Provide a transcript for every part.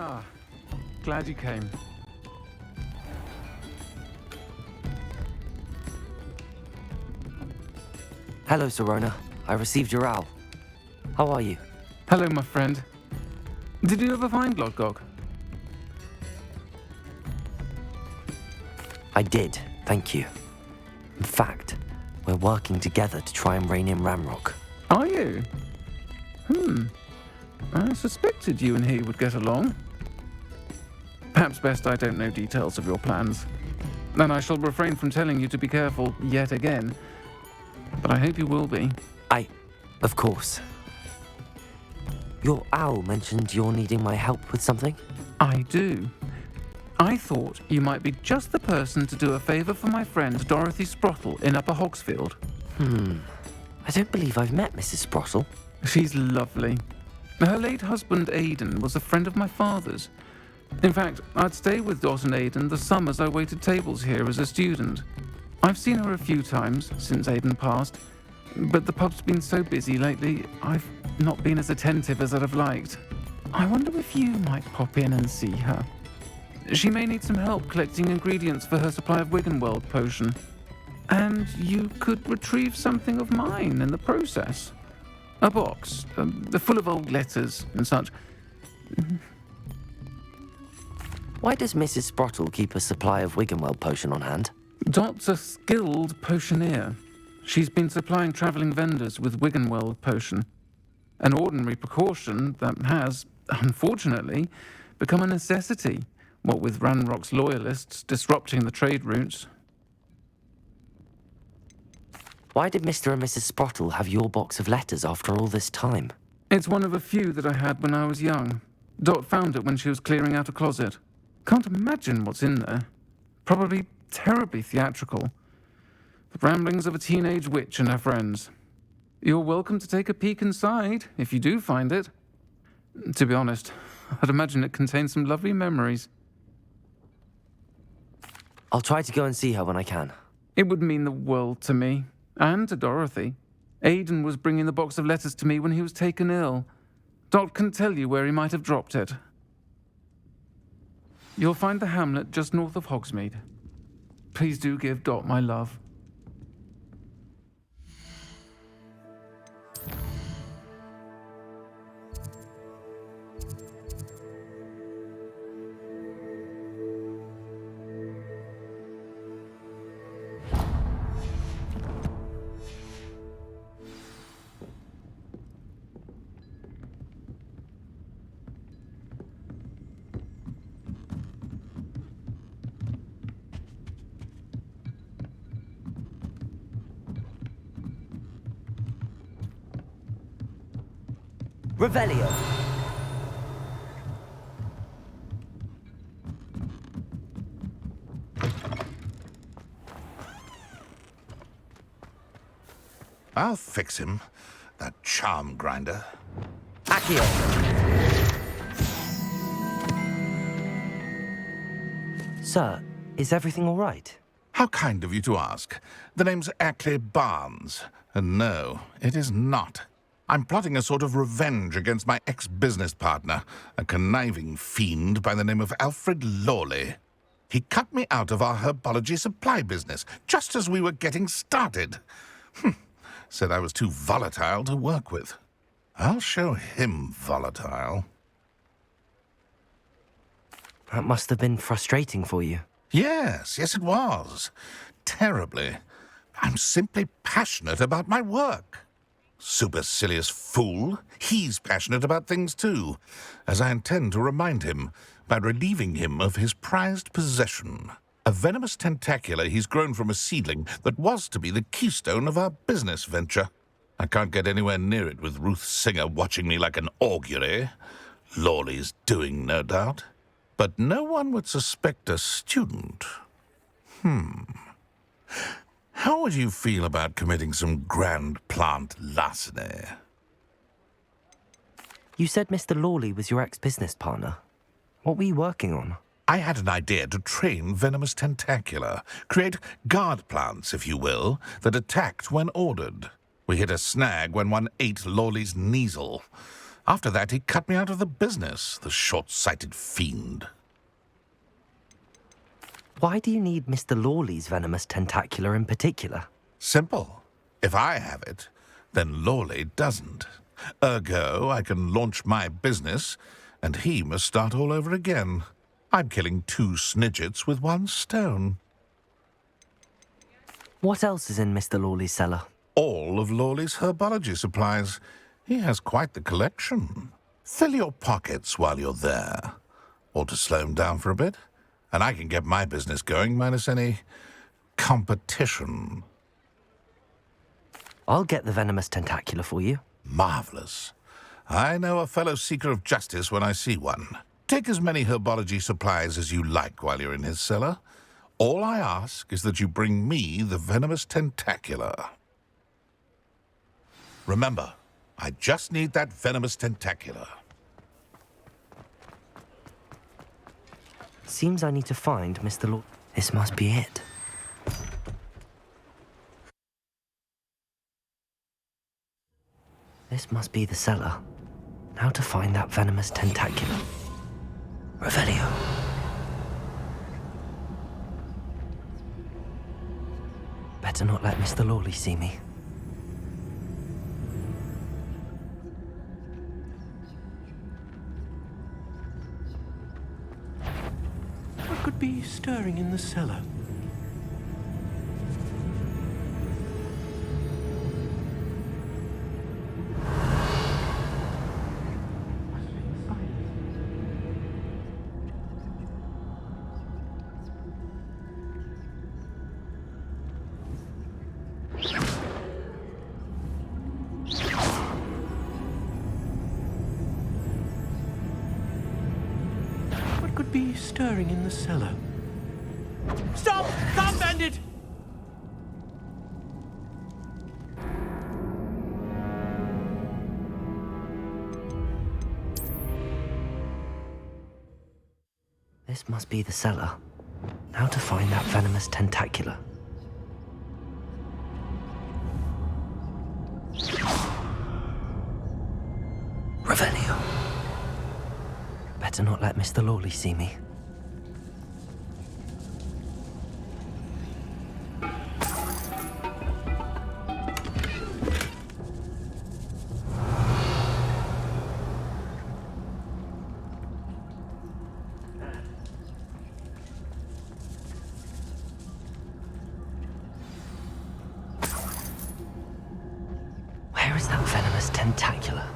Ah, glad you came. Hello, Serona. I received your owl. How are you? Hello, my friend. Did you ever find Lodgok? I did, thank you. In fact, we're working together to try and rein in Ramrock. Are you? I suspected you and he would get along. Perhaps best I don't know details of your plans. Then I shall refrain from telling you to be careful yet again. But I hope you will be. Of course. Your owl mentioned you're needing my help with something? I do. I thought you might be just the person to do a favour for my friend Dorothy Sprottle in Upper Hogsfield. I don't believe I've met Mrs. Sprottle. She's lovely. Her late husband Aidan was a friend of my father's. In fact, I'd stay with Dot and Aidan the summers I waited tables here as a student. I've seen her a few times since Aidan passed, but the pub's been so busy lately, I've not been as attentive as I'd have liked. I wonder if you might pop in and see her. She may need some help collecting ingredients for her supply of Wiggenweld potion. And you could retrieve something of mine in the process. A box, full of old letters and such. Why does Mrs. Sprottle keep a supply of Wiggenweld potion on hand? Dot's a skilled potioneer. She's been supplying travelling vendors with Wiggenweld potion. An ordinary precaution that has, unfortunately, become a necessity, what with Ranrock's loyalists disrupting the trade routes. Why did Mr. and Mrs. Sprottle have your box of letters after all this time? It's one of a few that I had when I was young. Dot found it when she was clearing out a closet. Can't imagine what's in there. Probably terribly theatrical. The ramblings of a teenage witch and her friends. You're welcome to take a peek inside, if you do find it. To be honest, I'd imagine it contains some lovely memories. I'll try to go and see her when I can. It would mean the world to me, and to Dorothy. Aidan was bringing the box of letters to me when he was taken ill. Dot can tell you where he might have dropped it. You'll find the hamlet just north of Hogsmeade. Please do give Dot my love. Revelio. I'll fix him, that charm grinder. Accio. Sir, is everything all right? How kind of you to ask. The name's Ackley Barnes. And no, it is not. I'm plotting a sort of revenge against my ex-business partner, a conniving fiend by the name of Alfred Lawley. He cut me out of our herbology supply business just as we were getting started. Said I was too volatile to work with. I'll show him volatile. That must have been frustrating for you. Yes, it was. Terribly. I'm simply passionate about my work. Supercilious fool. He's passionate about things too, as I intend to remind him by relieving him of his prized possession. A venomous tentacula he's grown from a seedling that was to be the keystone of our business venture. I can't get anywhere near it with Ruth Singer watching me like an augury. Lawley's doing, no doubt. But no one would suspect a student. How would you feel about committing some grand plant larceny? You said Mr. Lawley was your ex-business partner. What were you working on? I had an idea to train venomous tentacula, create guard plants, if you will, that attacked when ordered. We hit a snag when one ate Lawley's Kneasel. After that, he cut me out of the business, the short-sighted fiend. Why do you need Mr. Lawley's venomous tentacular in particular? Simple. If I have it, then Lawley doesn't. Ergo, I can launch my business, and he must start all over again. I'm killing 2 snidgets with 1 stone. What else is in Mr. Lawley's cellar? All of Lawley's herbology supplies. He has quite the collection. Fill your pockets while you're there. Or to slow him down for a bit, and I can get my business going minus any competition. I'll get the venomous tentacular for you. Marvelous. I know a fellow seeker of justice when I see one. Take as many herbology supplies as you like while you're in his cellar. All I ask is that you bring me the venomous tentacular. Remember, I just need that venomous tentacular. Seems I need to find Mr. Law. This must be it. This must be the cellar. Now to find that venomous tentacular. Revelio. Better not let Mr. Lawley see me. What could be stirring in the cellar? What could be stirring in the cellar? Stop! Stop, bandit! This must be the cellar. Now to find that venomous tentacular. Revelio. Better not let Mr. Lawley see me. Where is that venomous tentacular?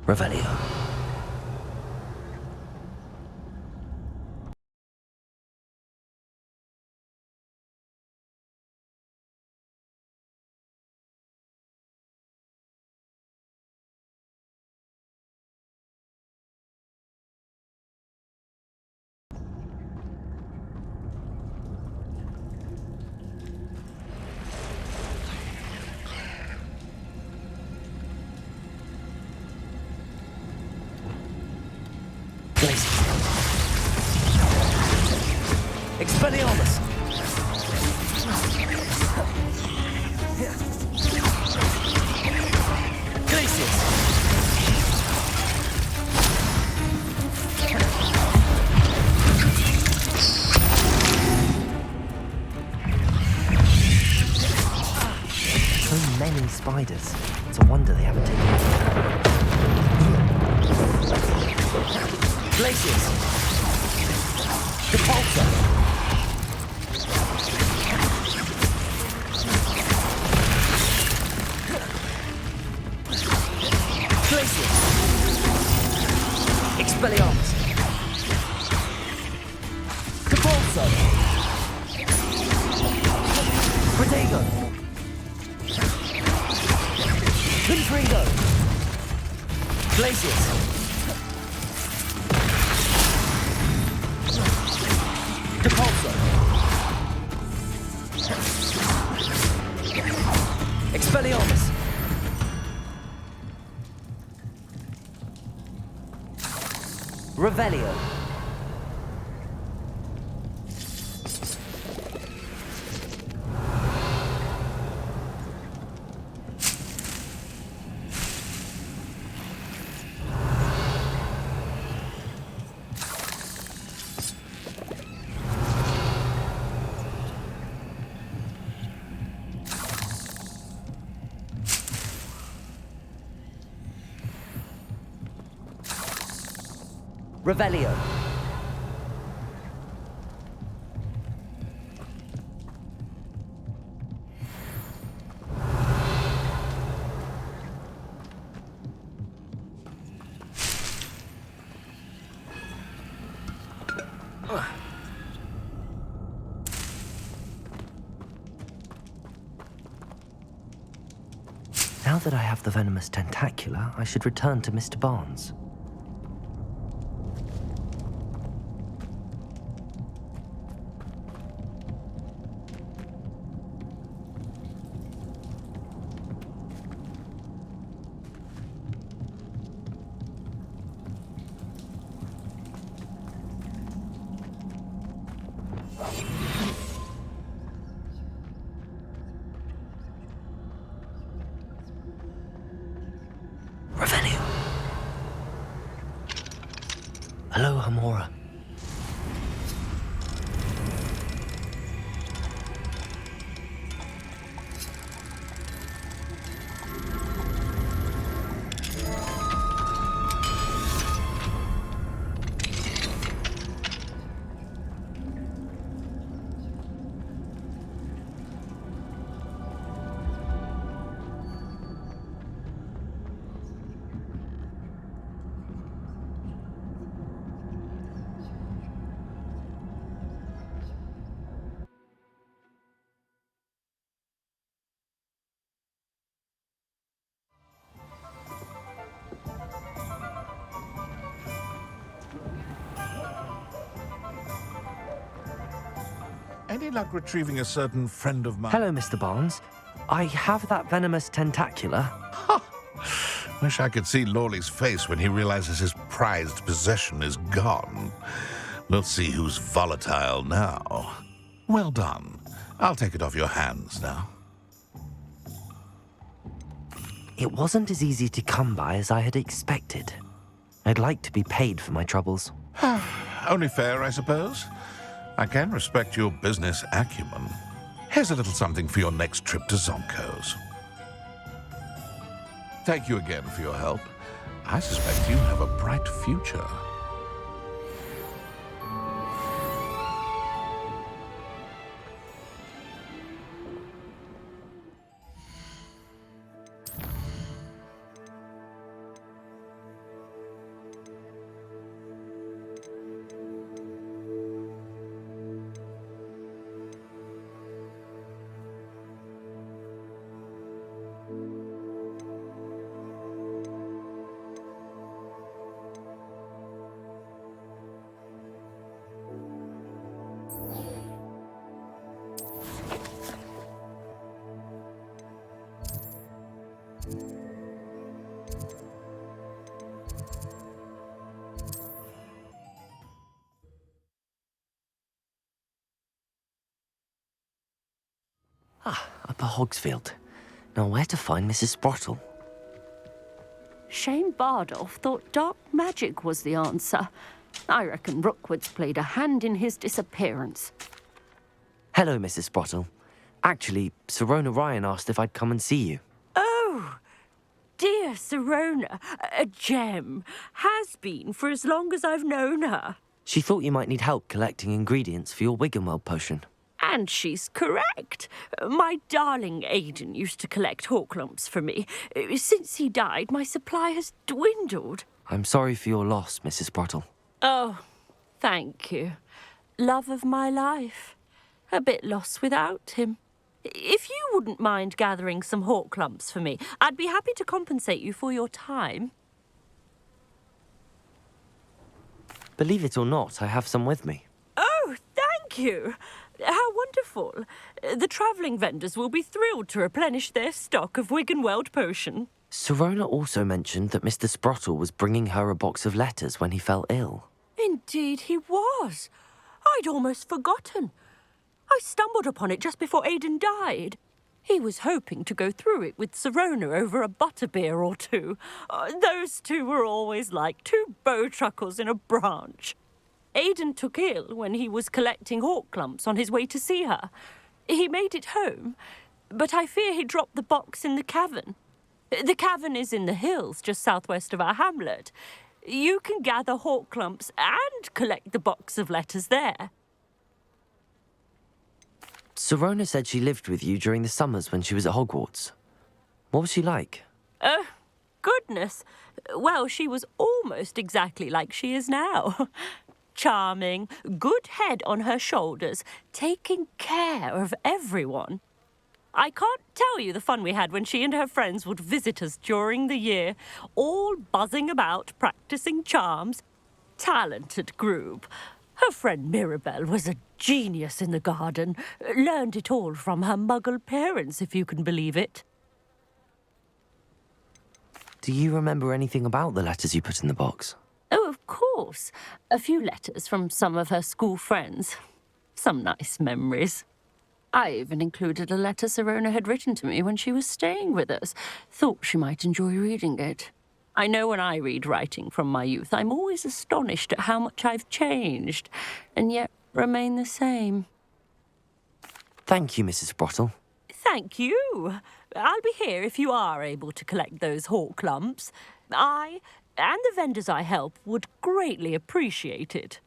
Revelio. Expelliarmus! Glacius! So many spiders. It's a wonder they haven't taken over. Glacius! Repulsor! Expelliarmus! Repulsor! Protego! Confringo! Glacius! Repulsor! Expelliarmus! Revelio. Revelio. Now that I have the venomous tentacula, I should return to Mr. Barnes. Hello, Hamora. Any luck retrieving a certain friend of mine? Hello, Mr. Barnes. I have that venomous tentacula. Wish I could see Lawley's face when he realizes his prized possession is gone. We'll see who's volatile now. Well done. I'll take it off your hands now. It wasn't as easy to come by as I had expected. I'd like to be paid for my troubles. Only fair, I suppose. I can respect your business acumen. Here's a little something for your next trip to Zonko's. Thank you again for your help. I suspect you have a bright future. Upper Hogsfield. Now where to find Mrs. Sprottle? Shane Bardolph thought dark magic was the answer. I reckon Rookwood's played a hand in his disappearance. Hello, Mrs. Sprottle. Actually, Sirona Ryan asked if I'd come and see you. Oh, dear Sirona, a gem. Has been for as long as I've known her. She thought you might need help collecting ingredients for your Wiggenweld potion. And she's correct. My darling Aidan used to collect hawk lumps for me. Since he died, my supply has dwindled. I'm sorry for your loss, Mrs. Sprottle. Oh, thank you. Love of my life. A bit lost without him. If you wouldn't mind gathering some hawk lumps for me, I'd be happy to compensate you for your time. Believe it or not, I have some with me. Oh, thank you. How wonderful. The travelling vendors will be thrilled to replenish their stock of Wiggenweld potion. Sirona also mentioned that Mr. Sprottle was bringing her a box of letters when he fell ill. Indeed he was. I'd almost forgotten. I stumbled upon it just before Aidan died. He was hoping to go through it with Sirona over a butterbeer or two. Those two were always like two bowtruckles in a branch. Aidan took ill when he was collecting hawk lumps on his way to see her. He made it home, but I fear he dropped the box in the cavern. The cavern is in the hills just southwest of our hamlet. You can gather hawk clumps and collect the box of letters there. Sirona said she lived with you during the summers when she was at Hogwarts. What was she like? Goodness. Well, she was almost exactly like she is now. Charming, good head on her shoulders, taking care of everyone. I can't tell you the fun we had when she and her friends would visit us during the year, all buzzing about, practicing charms. Talented group. Her friend Mirabelle was a genius in the garden. Learned it all from her muggle parents, if you can believe it. Do you remember anything about the letters you put in the box? Oh, of course. A few letters from some of her school friends. Some nice memories. I even included a letter Sirona had written to me when she was staying with us. Thought she might enjoy reading it. I know when I read writing from my youth, I'm always astonished at how much I've changed, and yet remain the same. Thank you, Mrs. Sprottle. Thank you. I'll be here if you are able to collect those hawk lumps. I and the vendors I help would greatly appreciate it.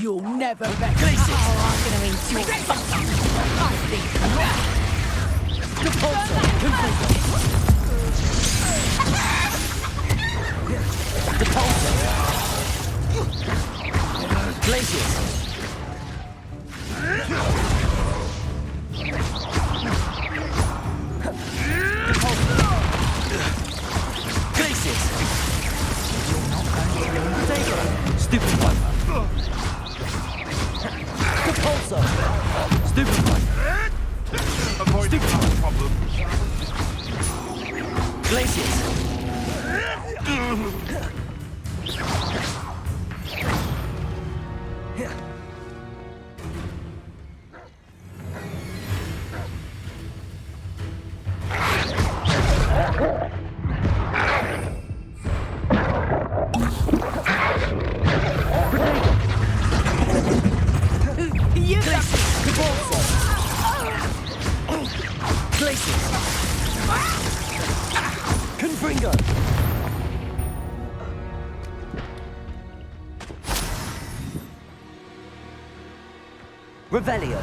You'll never bet. I'm gonna eat your I Stupid one. Stupid one. Avoid the problem. Glaciers. Revelio.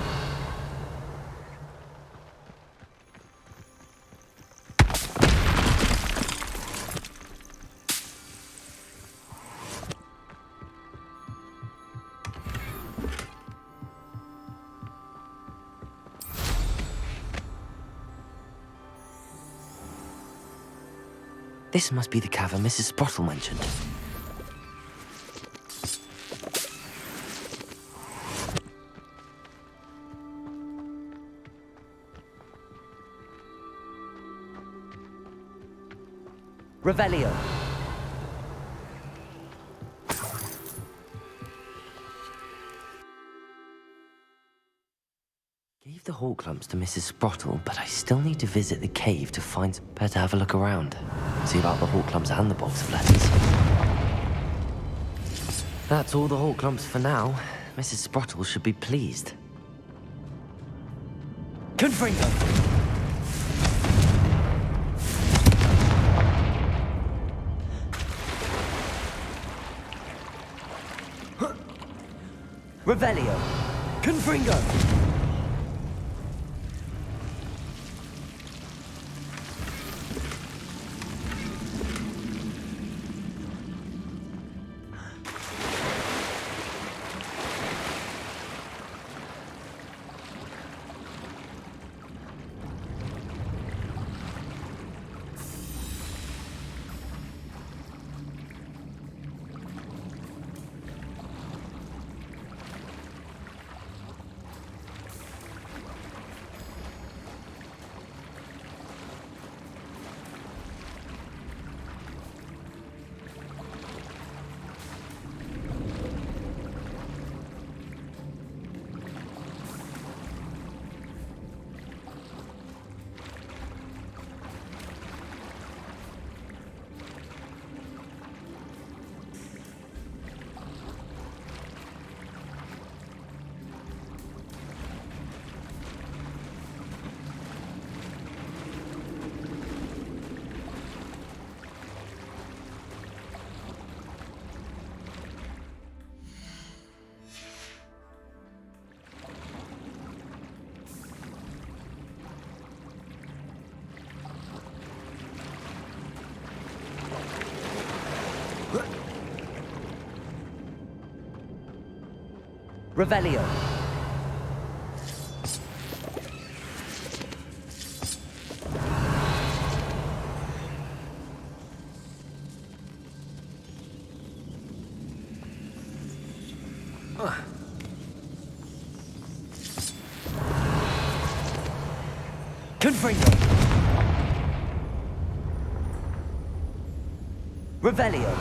This must be the cavern Mrs. Sprottle mentioned. Revelio. Gave the hawk lumps to Mrs. Sprottle, but I still need to visit the cave to find better have a look around. See about the hawk lumps and the box of letters. That's all the hawk lumps for now. Mrs. Sprottle should be pleased. Confringo! Revelio. Confringo. Revelio. Confringo. Revelio.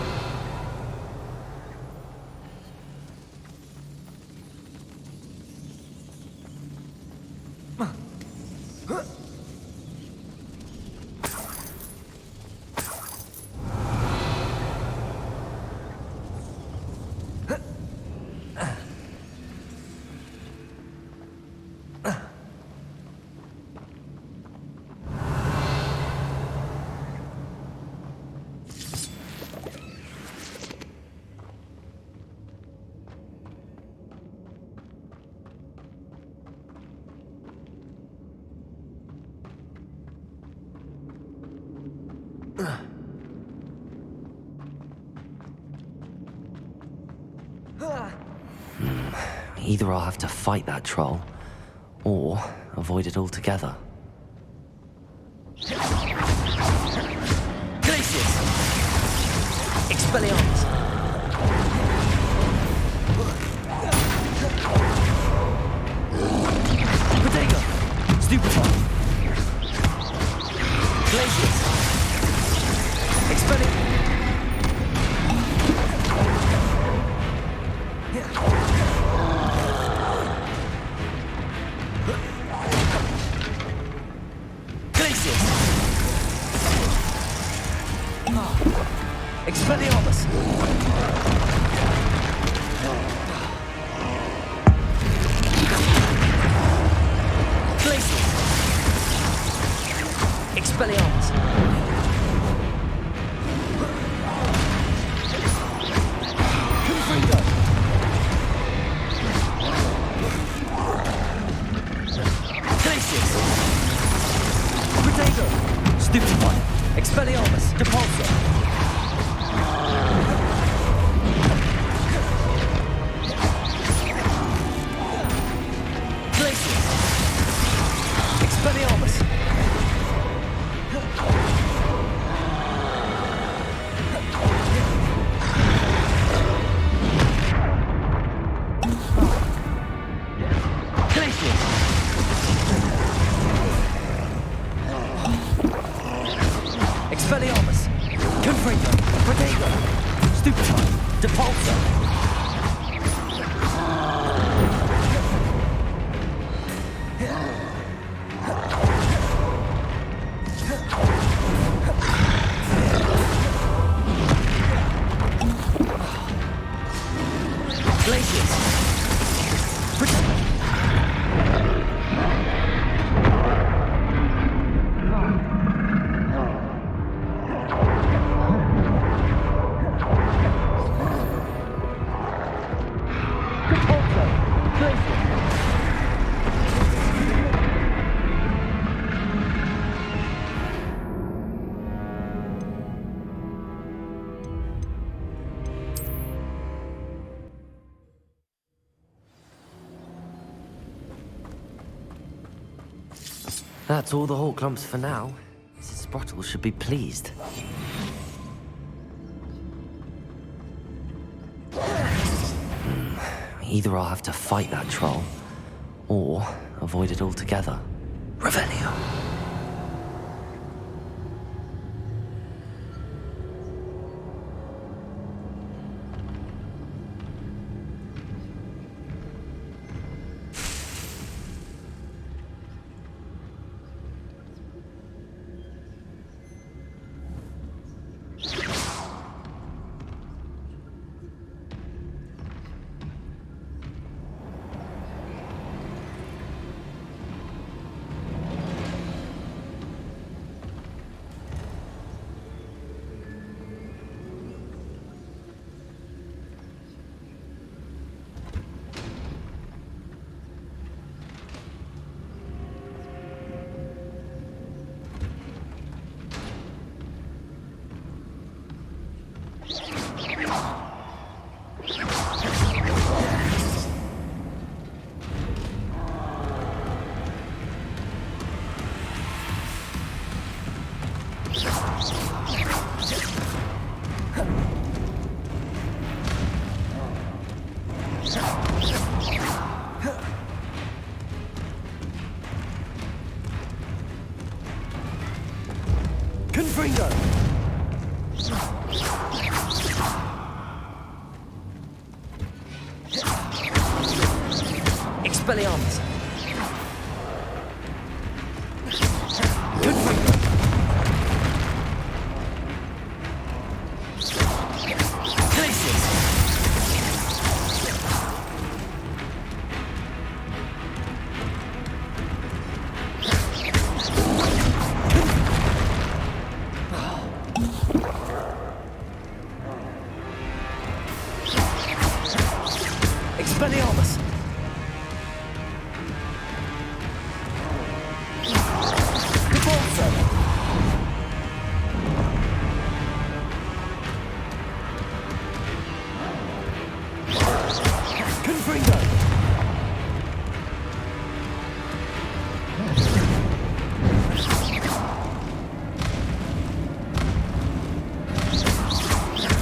Either I'll have to fight that troll, or avoid it altogether. Glacius! Expelliarmus! Protego! Stupefy! Glacius! Expelliarmus! Expelliarmus! Glacius! Expelliarmus! Confringo! Glacius! Protego! Stupefy! Expelliarmus! Depulso! Expelliarmus! Glacius! Expelliarmus! Confringo! Protego! Stupefy! Depulso! Glacius! That's all the Hawk Clumps for now. Mrs. Sprottle should be pleased. Either I'll have to fight that troll, or avoid it altogether. Revelio. Confringo! Expelliarmus! Confringo! Glacius! Expelliarmus! Repulsor! Confringo!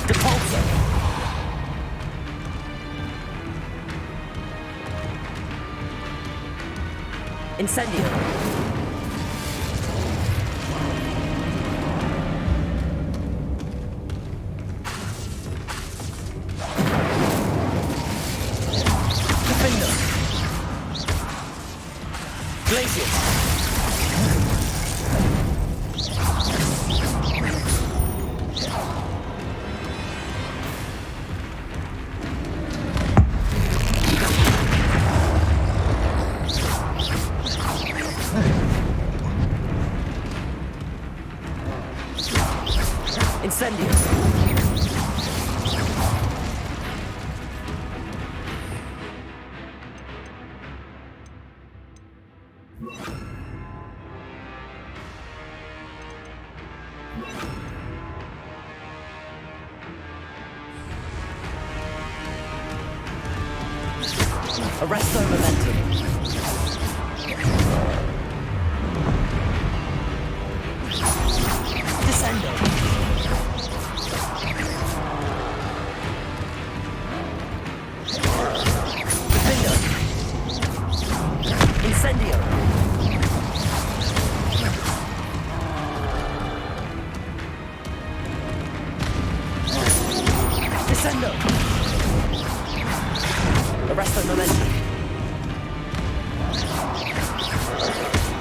Repulsor! Incendio! Defender! Glacius! Incendio! Arresto momentum. Descendo. Defender. Incendio. Descendo. Arresto momentum.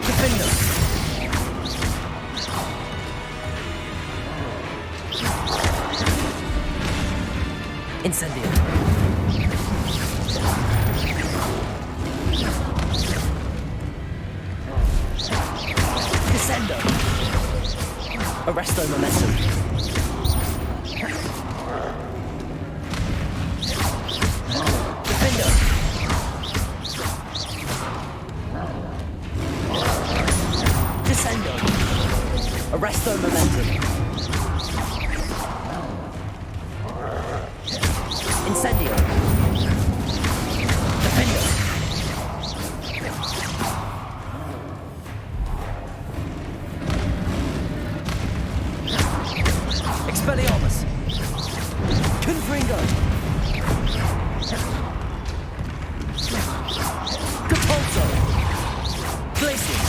Defender. Incendio. Descendo. Arresto momentum. Defender. Descendo. Arresto momentum. Incendio. Defender. Expelliarmus. Confringo. Repulsor. Glacius.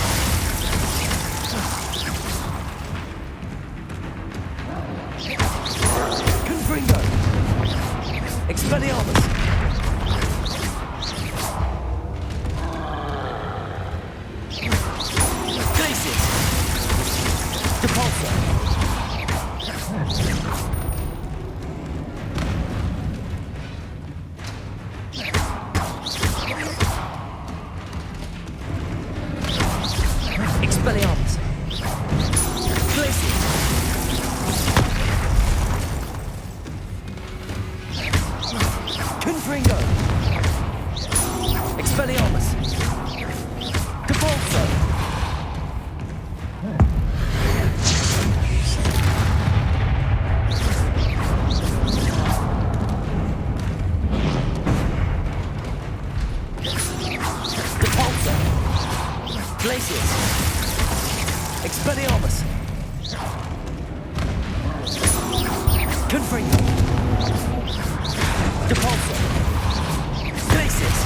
Confringo. Expelliarmus. Glacius. Repulsor. Expelliarmus. Glacius. Confringo. Expelliarmus. Repulsor. Repulsor. Glacius. Expelliarmus. Confringo. Repulsor. Glacius.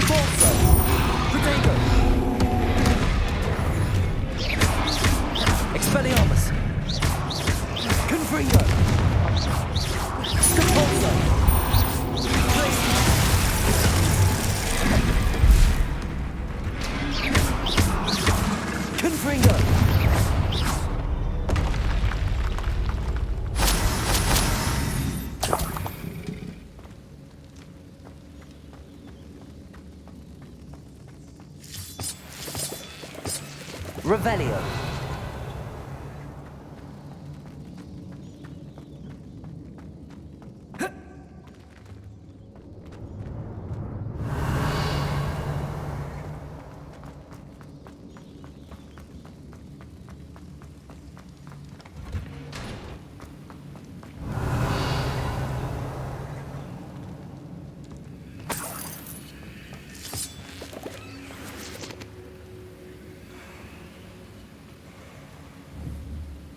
Repulso! Protego! Expelliarmus! Confringo! Repulso! Confringo! Revelio.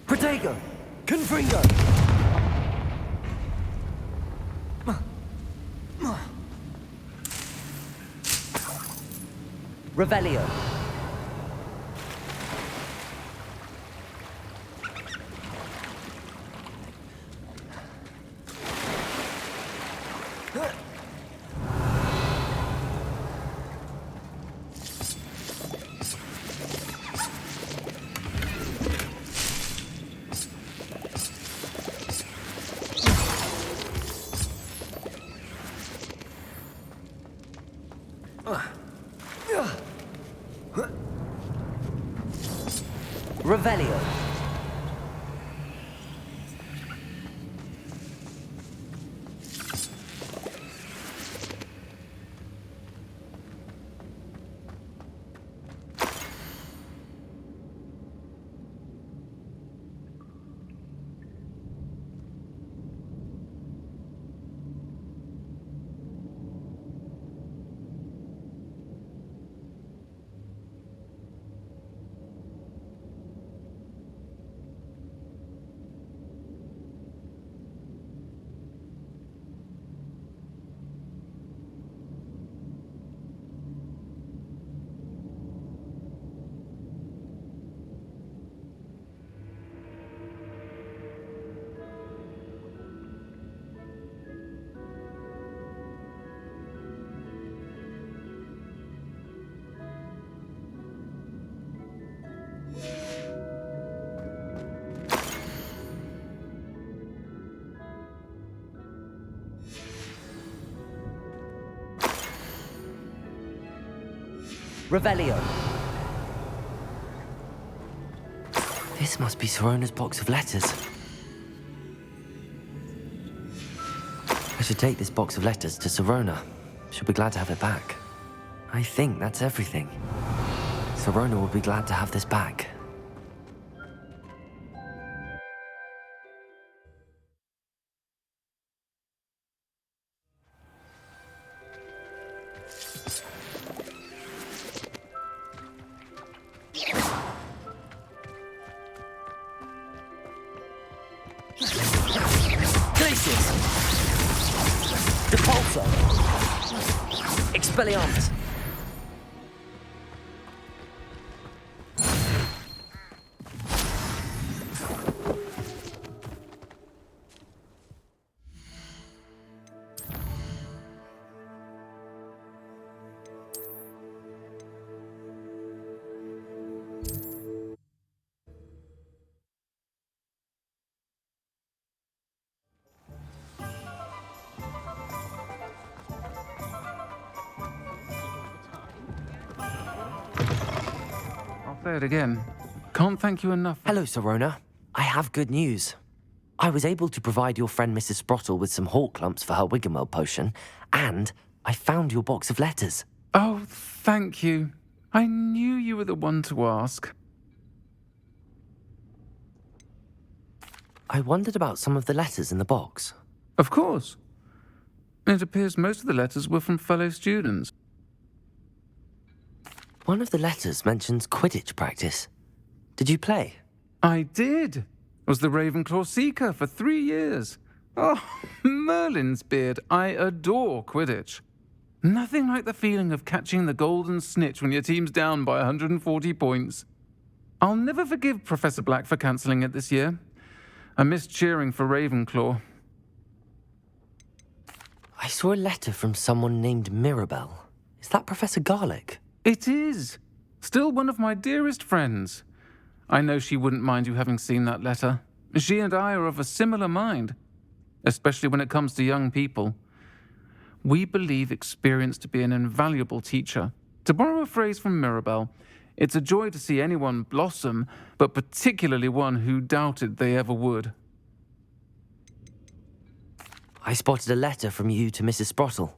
Protego! Confringo! Revelio. Revelio. Revelio. This must be Sorona's box of letters. I should take this box of letters to Sirona. She'll be glad to have it back. I think that's everything. Sirona will be glad to have this back. Repulso! Expelliarmus! Say it again. Can't thank you enough. Hello, Sirona. I have good news. I was able to provide your friend Mrs. Sprottle with some hawk lumps for her Wiggenweld potion, and I found your box of letters. Oh, thank you. I knew you were the one to ask. I wondered about some of the letters in the box. Of course. It appears most of the letters were from fellow students. One of the letters mentions Quidditch practice. Did you play? I did. Was the Ravenclaw Seeker for 3 years. Oh, Merlin's beard. I adore Quidditch. Nothing like the feeling of catching the golden snitch when your team's down by 140 points. I'll never forgive Professor Black for cancelling it this year. I missed cheering for Ravenclaw. I saw a letter from someone named Mirabelle. Is that Professor Garlick? It is. Still one of my dearest friends. I know she wouldn't mind you having seen that letter. She and I are of a similar mind, especially when it comes to young people. We believe experience to be an invaluable teacher. To borrow a phrase from Mirabelle, it's a joy to see anyone blossom, but particularly one who doubted they ever would. I spotted a letter from you to Mrs. Sprottle.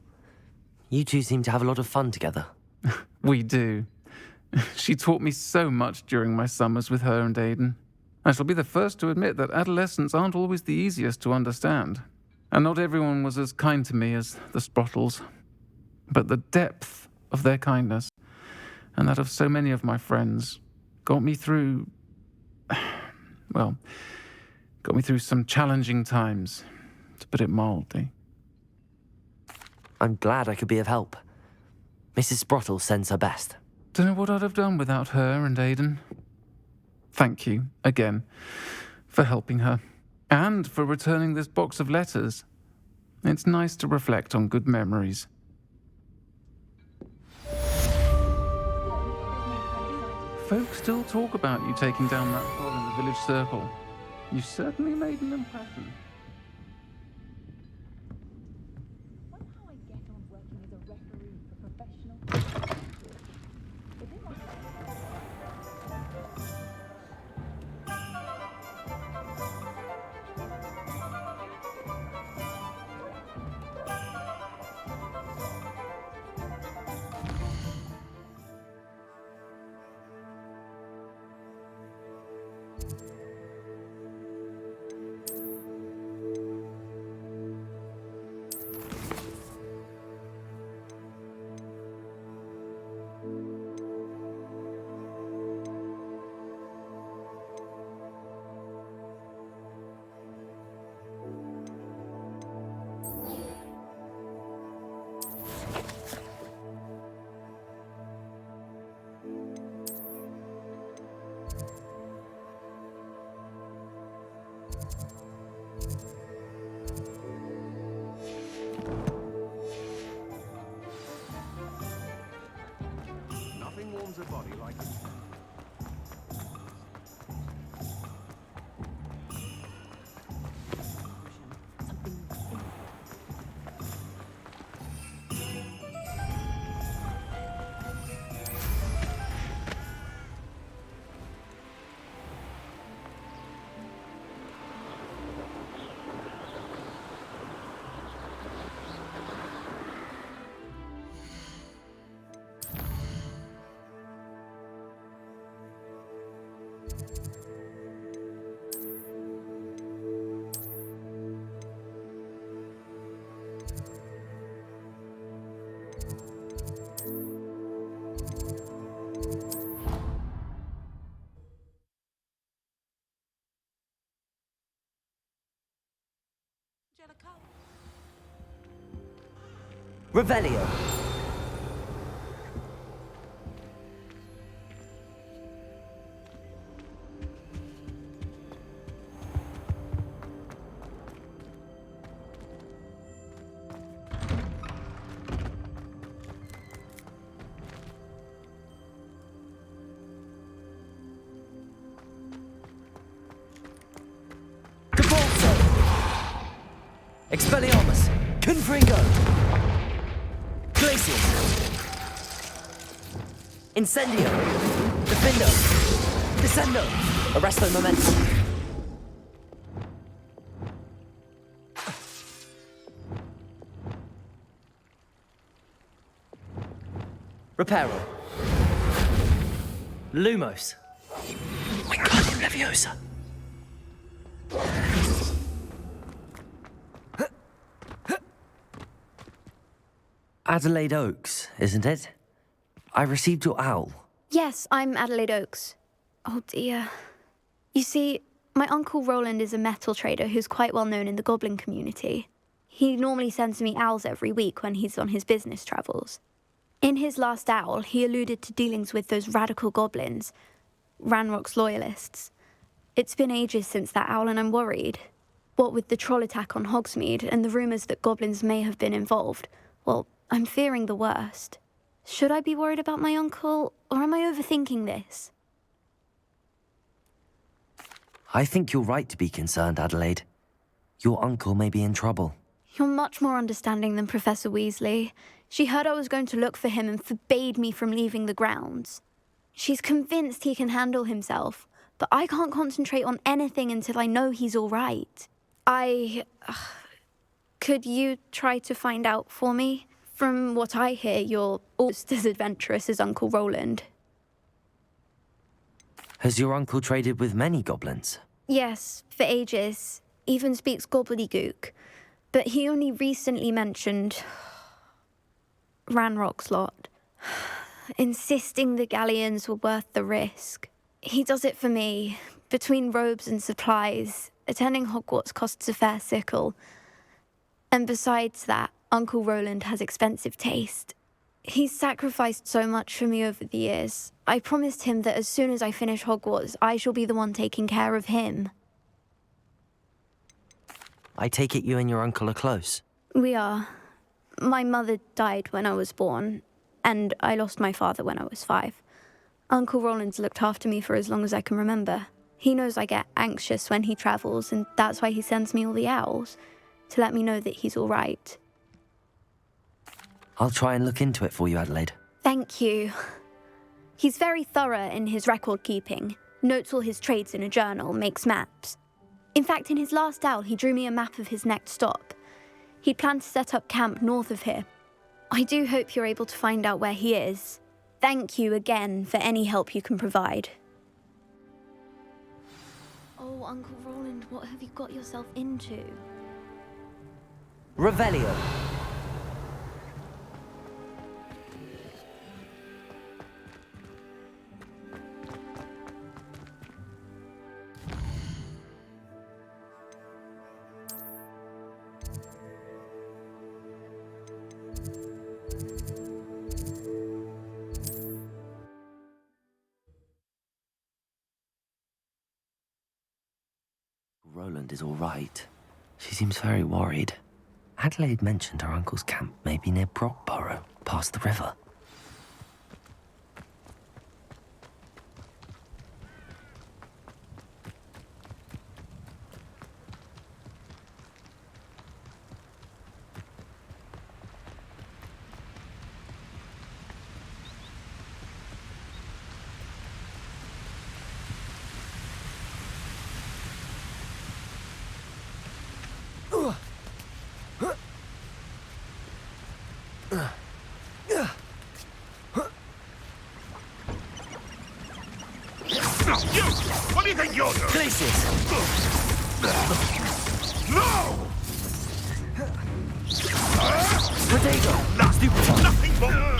You two seem to have a lot of fun together. We do. She taught me so much during my summers with her and Aidan. I shall be the first to admit that adolescents aren't always the easiest to understand. And not everyone was as kind to me as the Sprottles. But the depth of their kindness, and that of so many of my friends, got me through... well, got me through some challenging times, to put it mildly. I'm glad I could be of help. Mrs. Sprottle sends her best. Don't know what I'd have done without her and Aidan. Thank you, again, for helping her. And for returning this box of letters. It's nice to reflect on good memories. Folks still talk about you taking down that hole in the village circle. You certainly made an impression. Revelio. Cabalso. Expelliarmus. Confringo. Glacius. Incendio. Defendo. Descendo. Arresto momentum. Reparo. Lumos. Wingardium Leviosa. Adelaide Oaks, isn't it? I received your owl. Yes, I'm Adelaide Oaks. Oh dear. You see, my uncle Roland is a metal trader who's quite well known in the goblin community. He normally sends me owls every week when he's on his business travels. In his last owl, he alluded to dealings with those radical goblins, Ranrock's loyalists. It's been ages since that owl and I'm worried. What with the troll attack on Hogsmeade and the rumours that goblins may have been involved, well, I'm fearing the worst. Should I be worried about my uncle, or am I overthinking this? I think you're right to be concerned, Adelaide. Your uncle may be in trouble. You're much more understanding than Professor Weasley. She heard I was going to look for him and forbade me from leaving the grounds. She's convinced he can handle himself, but I can't concentrate on anything until I know he's all right. Could you try to find out for me? From what I hear, you're almost as adventurous as Uncle Roland. Has your uncle traded with many goblins? Yes, for ages. Even speaks gobbledygook. But he only recently mentioned Ranrock's lot, insisting the galleons were worth the risk. He does it for me. Between robes and supplies, attending Hogwarts costs a fair sickle. And besides that, Uncle Roland has expensive taste. He's sacrificed so much for me over the years. I promised him that as soon as I finish Hogwarts, I shall be the one taking care of him. I take it you and your uncle are close. We are. My mother died when I was born, and I lost my father when I was 5. Uncle Roland's looked after me for as long as I can remember. He knows I get anxious when he travels, and that's why he sends me all the owls, to let me know that he's all right. I'll try and look into it for you, Adelaide. Thank you. He's very thorough in his record keeping, notes all his trades in a journal, makes maps. In fact, in his last owl, he drew me a map of his next stop. He'd planned to set up camp north of here. I do hope you're able to find out where he is. Thank you again for any help you can provide. Oh, Uncle Roland, what have you got yourself into? Revelio. Roland is all right. She seems very worried. Adelaide mentioned her uncle's camp may be near Brockborough, past the river. You! What do you think you're doing? Places! No! Potato! Stupid! Nothing more!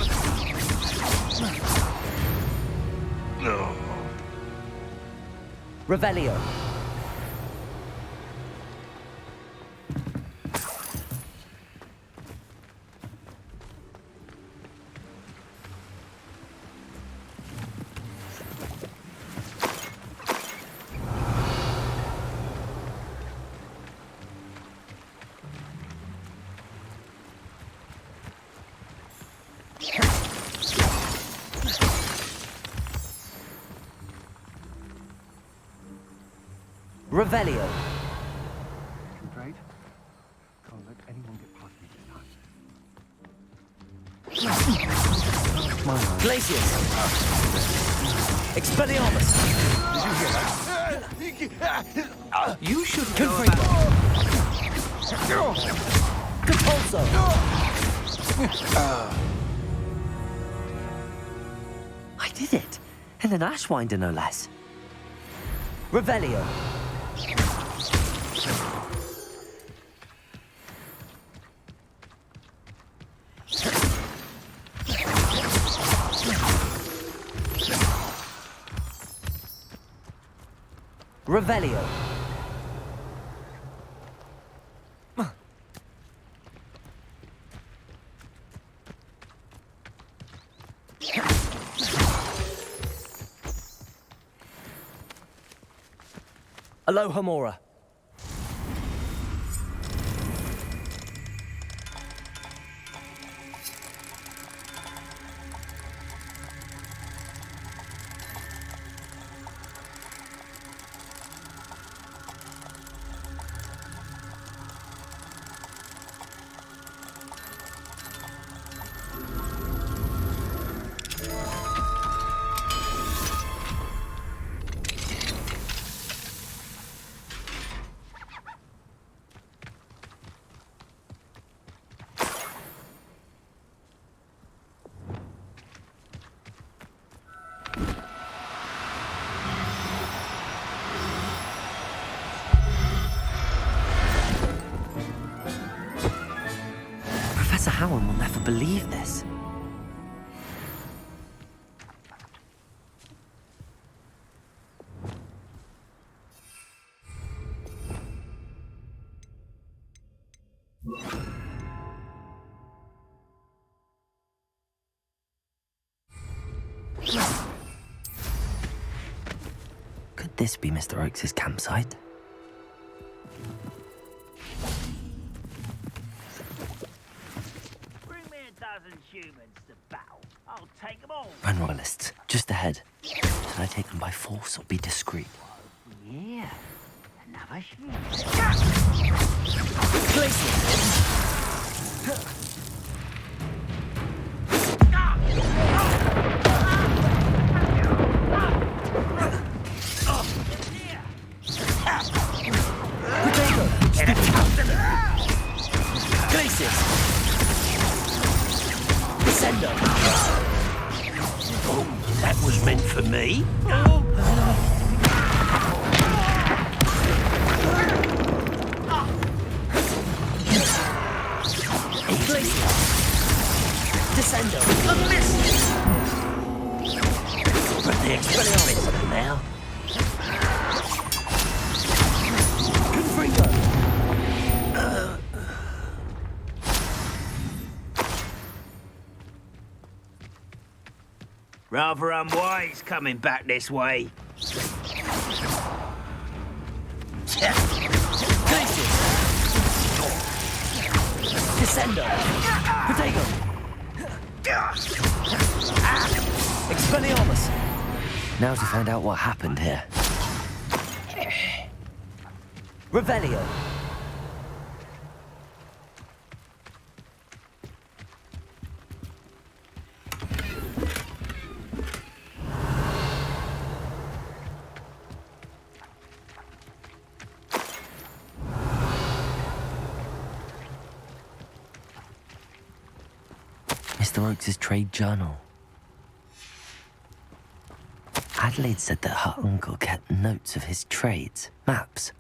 No. Revelio. Revelio. Concentrate. Can't let anyone get past me this time. Glacius. Expelliarmus. Did you hear that? You should Confringo. Compulso. I did it. And an Ashwinder, no less. Revelio. Revelio. Aloha Mora. Professor Howard will never believe this. Could this be Mr. Oakes' campsite? Bring me a dozen humans to battle. I'll take them all. Run royalists, just ahead. Should I take them by force or be discreet? Yeah, another human. That was meant for me. Descendo. A miss. Put the Expelliarmus now. Confringo. Rather unwise coming back this way. Descendo. Protego. Expelliarmus. Now to find out what happened here. Revelio. Mr. Oakes' trade journal. Adelaide said that her uncle kept notes of his trades, maps.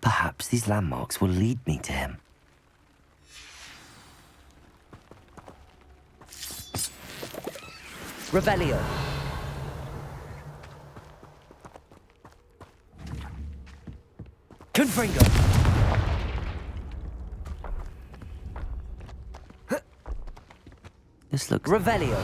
Perhaps these landmarks will lead me to him. Revelio. Confringo. This looks... Revelio.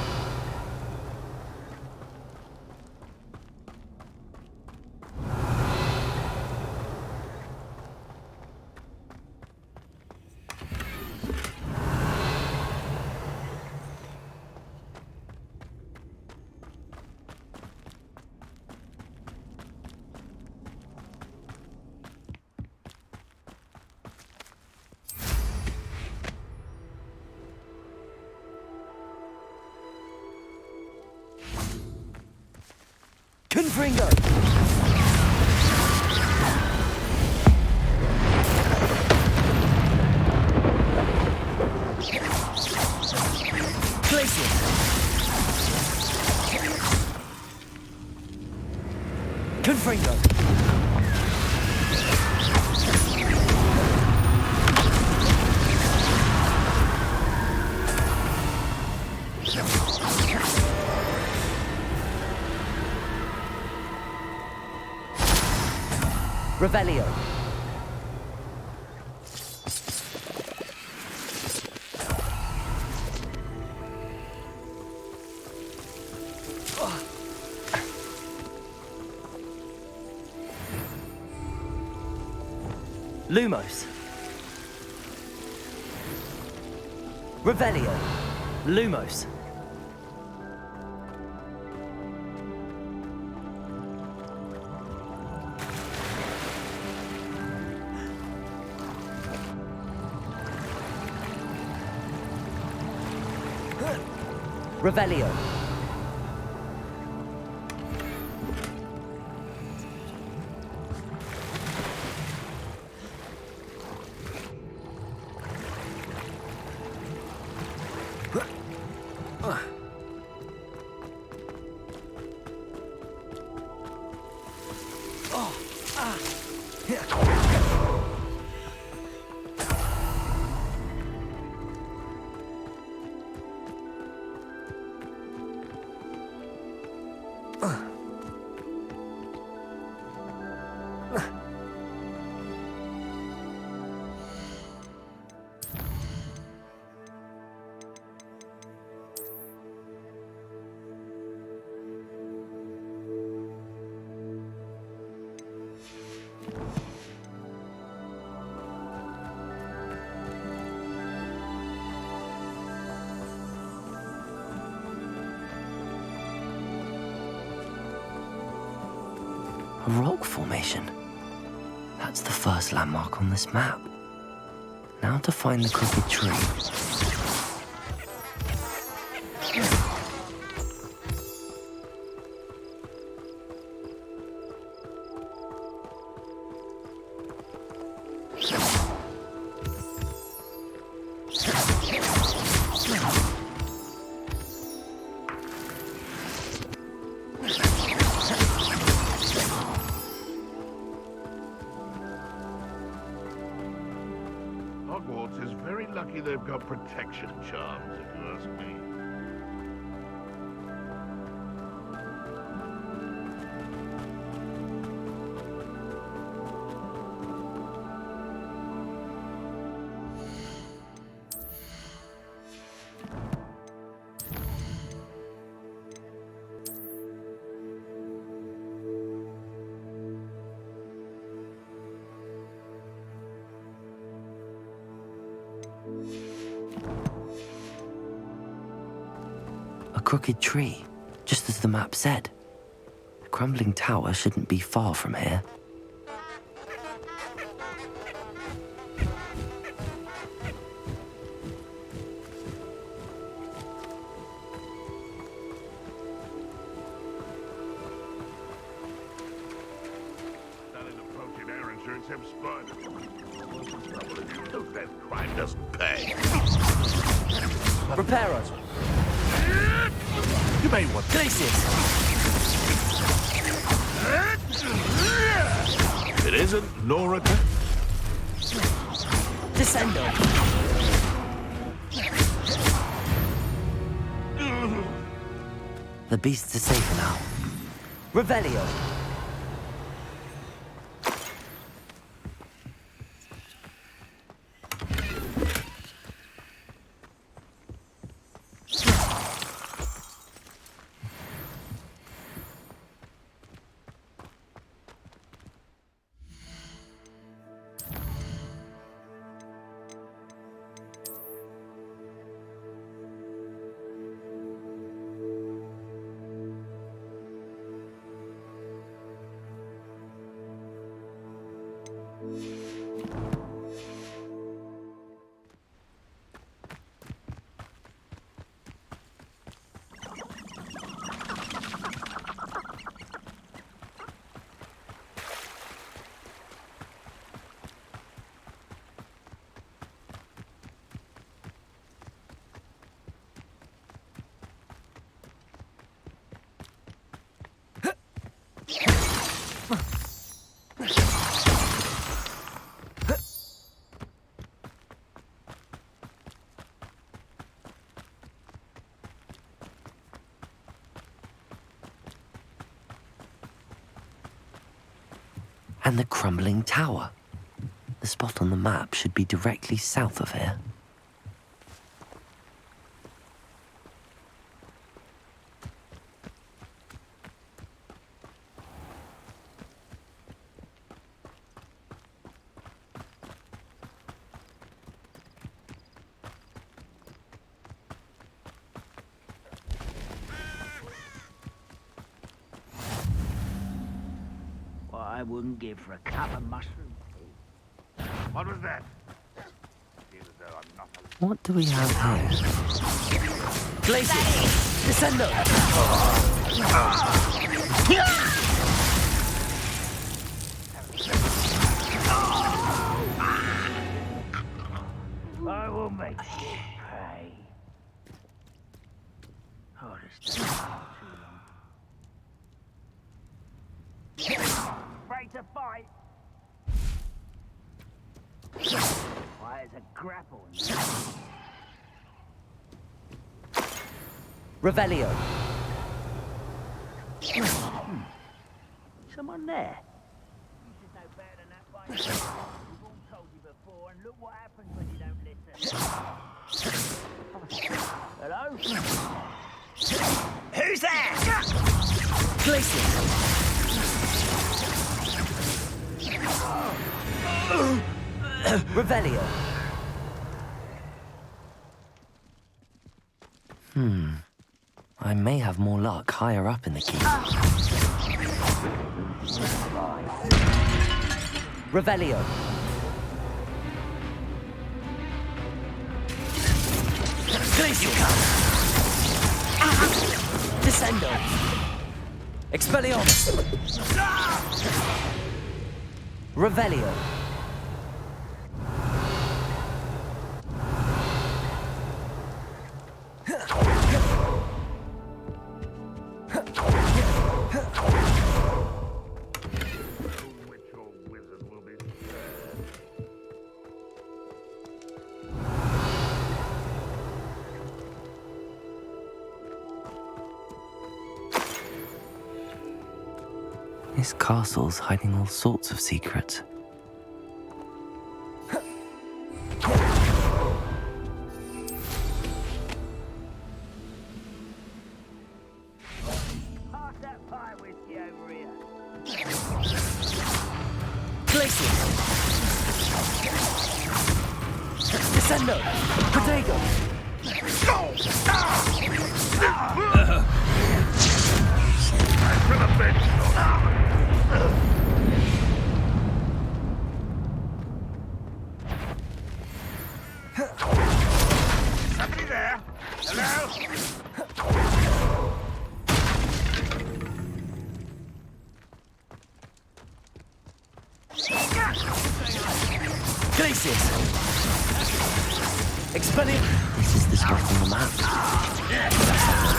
Confringo. Glacier. Confringo. Revelio. Lumos. Revelio. Lumos. Revelio. A rock formation. That's the first landmark on this map. Now to find the crooked tree. Hogwarts is very lucky they've got protection charms, if you ask me. A crooked tree, just as the map said. The crumbling tower shouldn't be far from here. Starting approaching air insurance have spotted. Then crime doesn't pay. Reparos. You may want Glacius. It isn't Nora. Descendo. The beasts are safer now. Revelio. And the crumbling tower. The spot on the map should be directly south of here. I wouldn't give for a cup of mushroom tea. What was that? Feel as though I'm not a... What do we have here? Glaciers! Descendo! I will make you pay. Oh, this takes too long. Afraid to fight? Why, it's a grapple. Revelio. Someone there? You should know better than that by now. We've all told you before, and look what happens when you don't listen. Hello? Who's there? Glaciers! Revelio. I may have more luck higher up in the key. Revelio. Glaciers! Descendo. Expelliarmus. Revelio. Witch or wizard will be spared. This castle's hiding all sorts of secrets. Pass that pie whiskey over here. Glaciers! Descendo! Protego! To the bench. Somebody there? Hello? Glaciers! Expelliarmus! This is the spot on the map.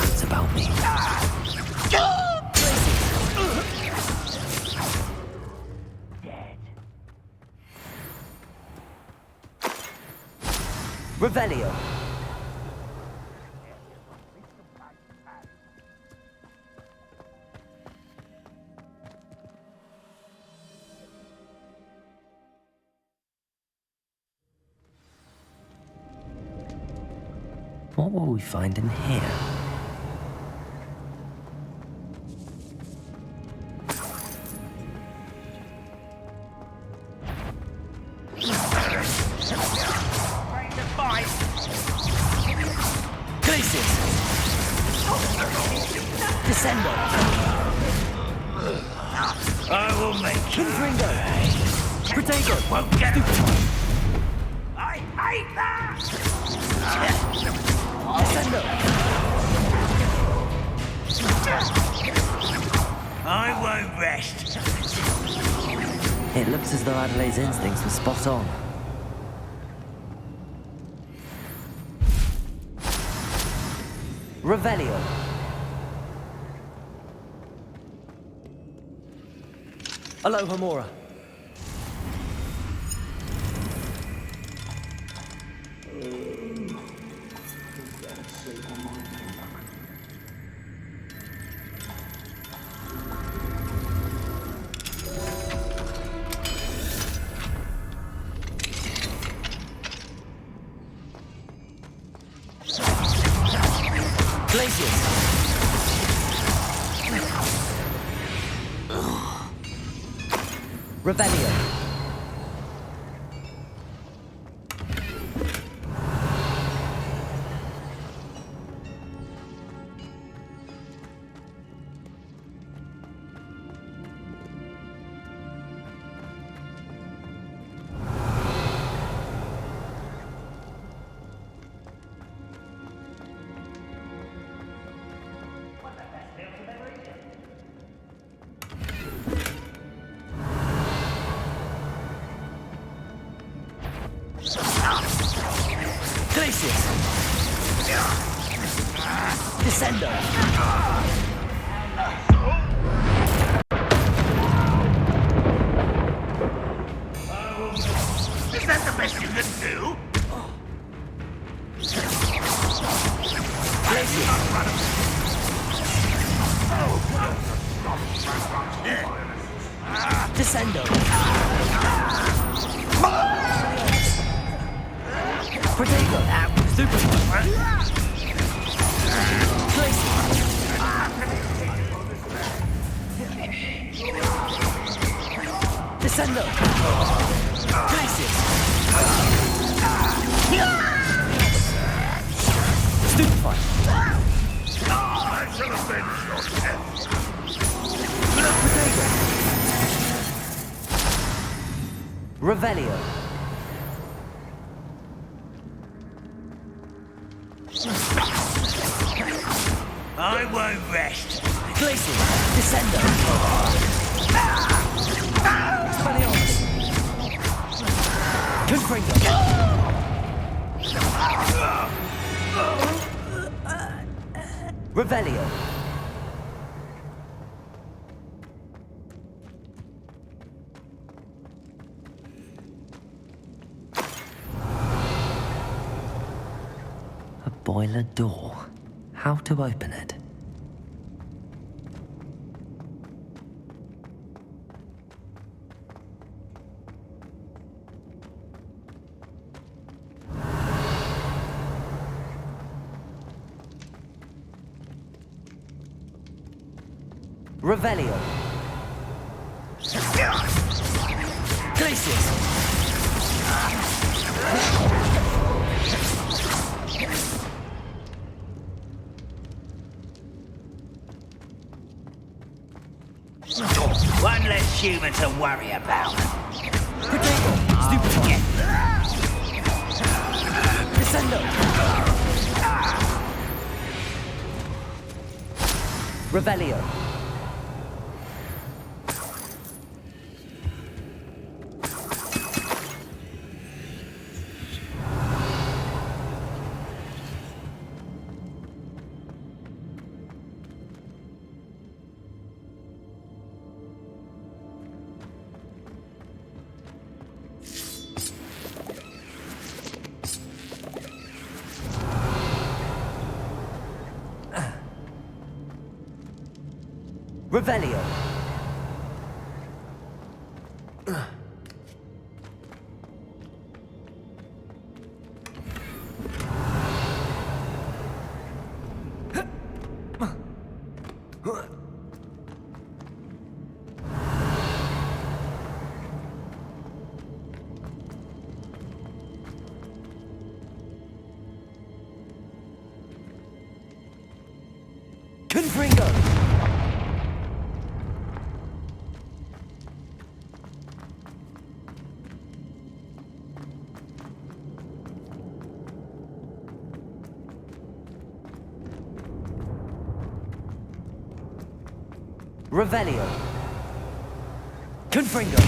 It's about me. Dead. Revelio. What will we find in here? Afraid to fight? Glaciers! Descendo! I will make you. Confringo! Protego! Won't get it. I hate that! Descendo! I won't rest. It looks as though Adelaide's instincts were spot on. Revelio. Aloha Mora. Glaciers. Revelio. Glacius. Descendo. Is that the best you can do? Descendo. Protego. Super. Descendo. Glacius. Stupefy. I shall avenge your death. Protego. Revelio. I won't rest. Glacius. Descendo. Spaniels. Confringo. Revelio. A boiler door. How to open it? Revelio. Glacius. One less human to worry about. Protego. Stupefy. Descendo. Revelio. Revelio. Confringo. Revelio. Confringo.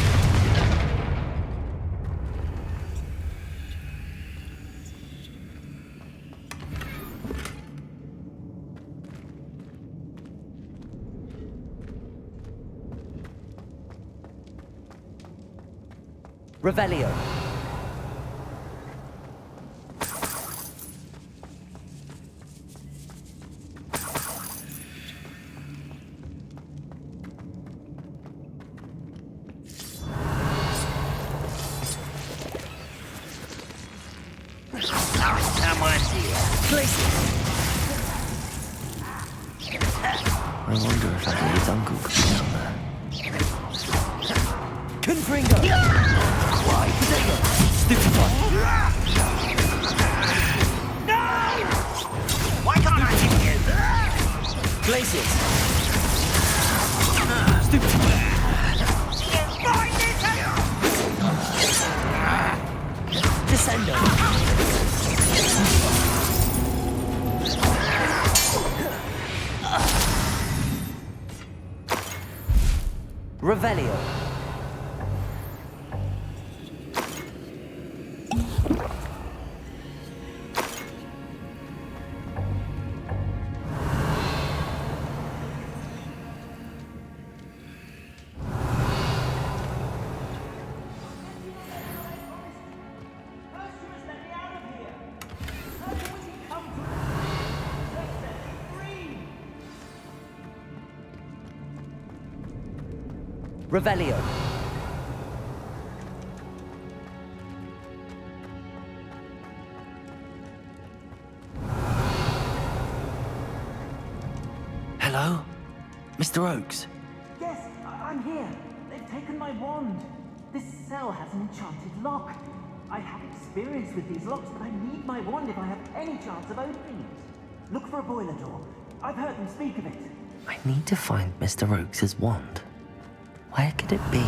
Revelio. Someone's here. Glacius. I wonder if Adelaide's uncle could be down there. Confringo. Why? Protego. Stupefy. No! Why can't I hit you? Glacius. Stupefy. Descendo. Revelio. Revelio. Hello? Mr. Oakes? Yes, I'm here. They've taken my wand. This cell has an enchanted lock. I have experience with these locks, but I need my wand if I have any chance of opening it. Look for a boiler door. I've heard them speak of it. I need to find Mr. Oakes' wand. Where could it be?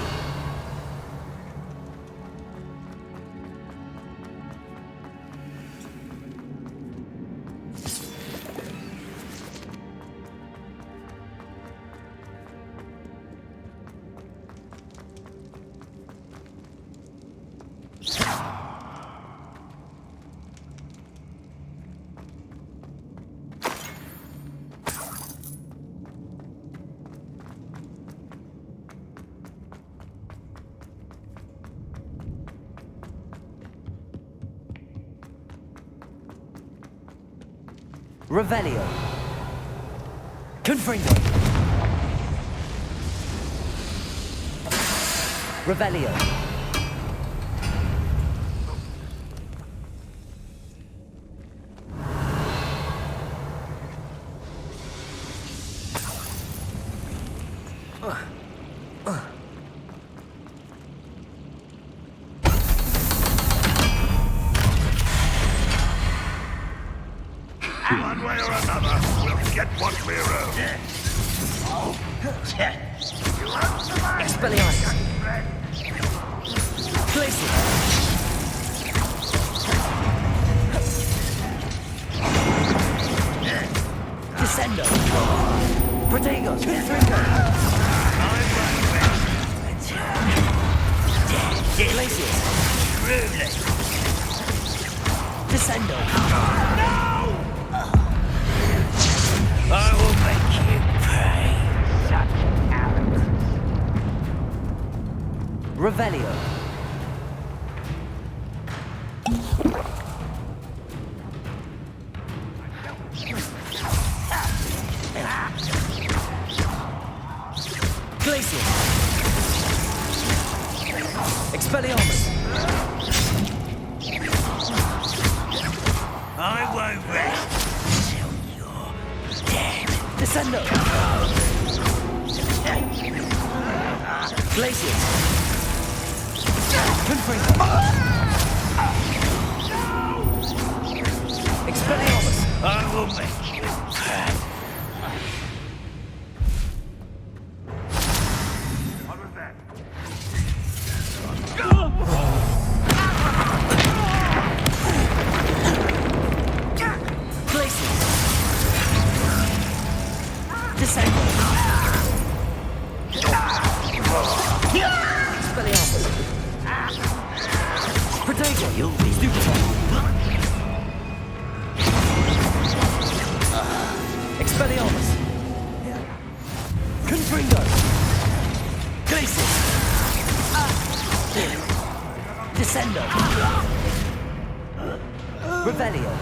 Revelio. Confringo. Revelio. One way or another, we'll get what we're owed. Expelliarmus. Glacier. Descendo. Protego. Confringo. Glacier. Descendo. I will make you pay. Shut out. Revelio. Glacier. Expelliarmus. I won't rest till you're dead. Descendo. Glacier. Confringo. Expelliarmus. I will make you pay. What was that? Glacier. Descendo. Expelliarmus. Protego. You'll be stupid. Expelliarmus. Confringo. Glacier. Descendo. Revelio.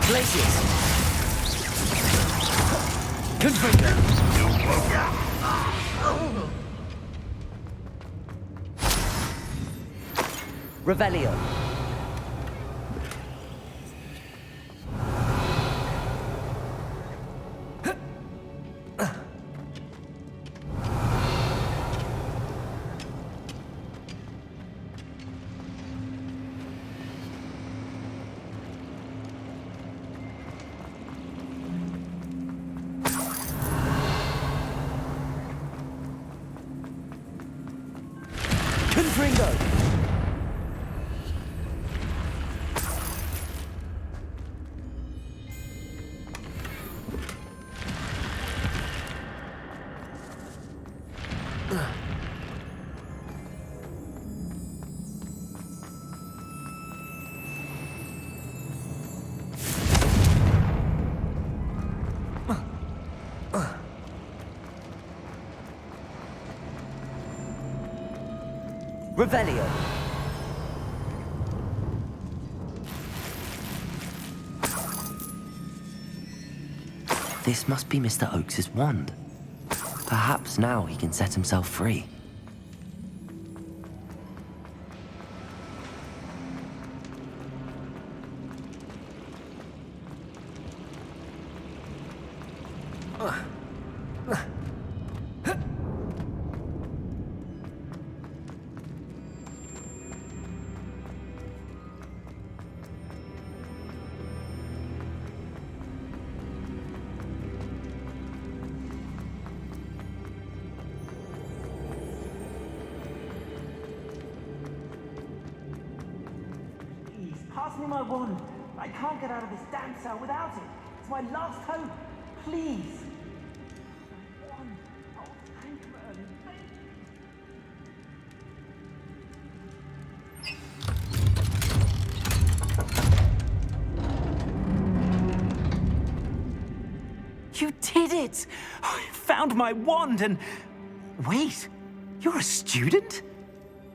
Glaciers. Confringo. Revelio. Confringo. Revelio. This must be Mr. Oakes's wand. Perhaps now he can set himself free. Pass me my wand. I can't get out of this damn cell without it. It's my last hope. Please. Wand. Oh, thank Merlin. You did it! I found my wand and... Wait, you're a student?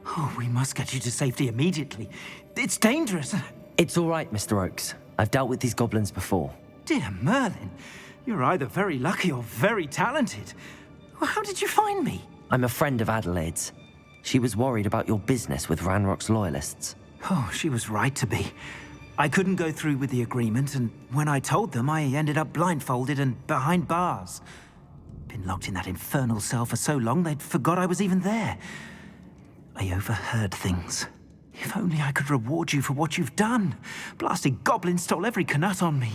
Oh, we must get you to safety immediately. It's dangerous. It's all right, Mr. Oakes. I've dealt with these goblins before. Dear Merlin, you're either very lucky or very talented. Well, how did you find me? I'm a friend of Adelaide's. She was worried about your business with Ranrock's loyalists. Oh, she was right to be. I couldn't go through with the agreement, and when I told them, I ended up blindfolded and behind bars. Been locked in that infernal cell for so long, they'd forgot I was even there. I overheard things. If only I could reward you for what you've done. Blasted goblins stole every canut on me.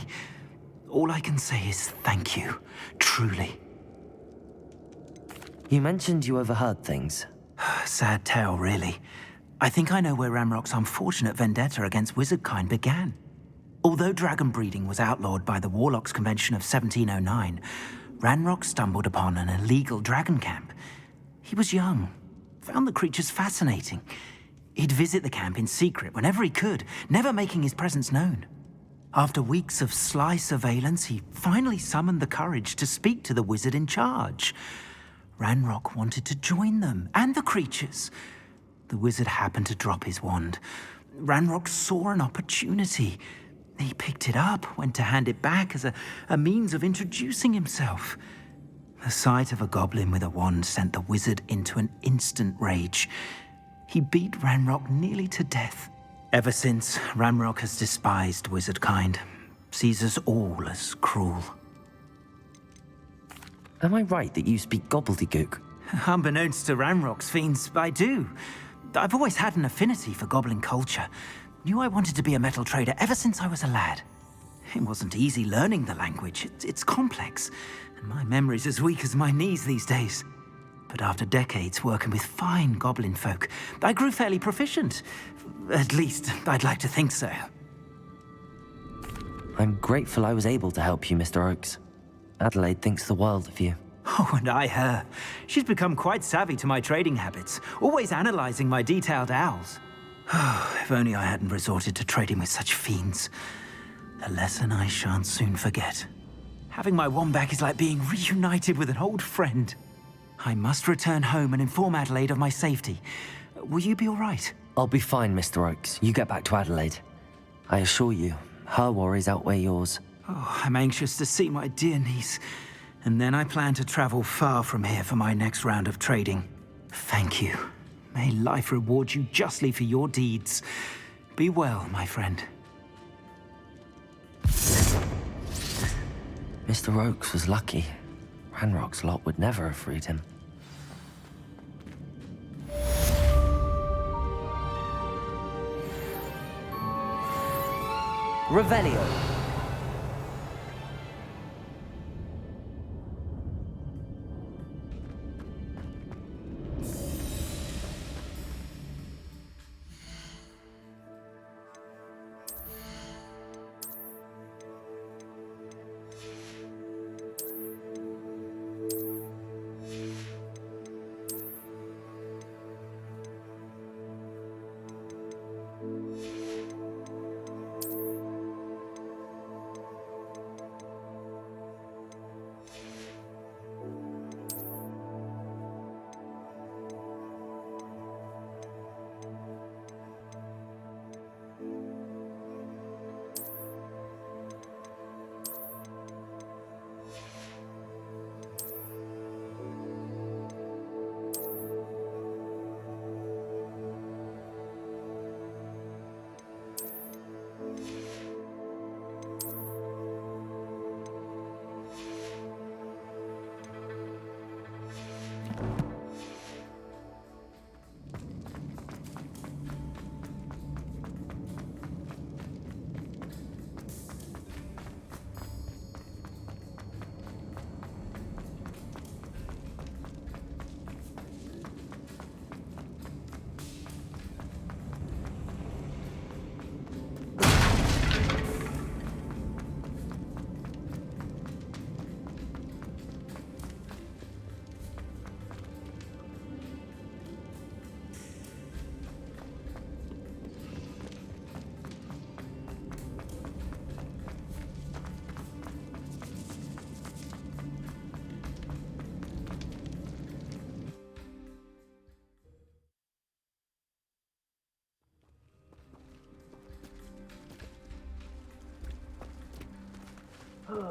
All I can say is thank you, truly. You mentioned you overheard things. Sad tale, really. I think I know where Ranrock's unfortunate vendetta against wizardkind began. Although dragon breeding was outlawed by the Warlocks Convention of 1709, Ranrock stumbled upon an illegal dragon camp. He was young, found the creatures fascinating. He'd visit the camp in secret whenever he could, never making his presence known. After weeks of sly surveillance, he finally summoned the courage to speak to the wizard in charge. Ranrock wanted to join them, and the creatures. The wizard happened to drop his wand. Ranrock saw an opportunity. He picked it up, went to hand it back as a means of introducing himself. The sight of a goblin with a wand sent the wizard into an instant rage. He beat Ranrock nearly to death. Ever since, Ranrock has despised wizardkind, sees us all as cruel. Am I right that you speak gobbledygook? Unbeknownst to Ranrock's fiends, I do. I've always had an affinity for goblin culture. Knew I wanted to be a metal trader ever since I was a lad. It wasn't easy learning the language. It's complex, and my memory's as weak as my knees these days. But after decades working with fine goblin folk, I grew fairly proficient. At least, I'd like to think so. I'm grateful I was able to help you, Mr. Oakes. Adelaide thinks the world of you. Oh, and I her. She's become quite savvy to my trading habits, always analyzing my detailed owls. If only I hadn't resorted to trading with such fiends. A lesson I shan't soon forget. Having my wand back is like being reunited with an old friend. I must return home and inform Adelaide of my safety. Will you be all right? I'll be fine, Mr. Oakes. You get back to Adelaide. I assure you, her worries outweigh yours. Oh, I'm anxious to see my dear niece. And then I plan to travel far from here for my next round of trading. Thank you. May life reward you justly for your deeds. Be well, my friend. Mr. Oakes was lucky. Ranrock's lot would never have freed him. Revelio.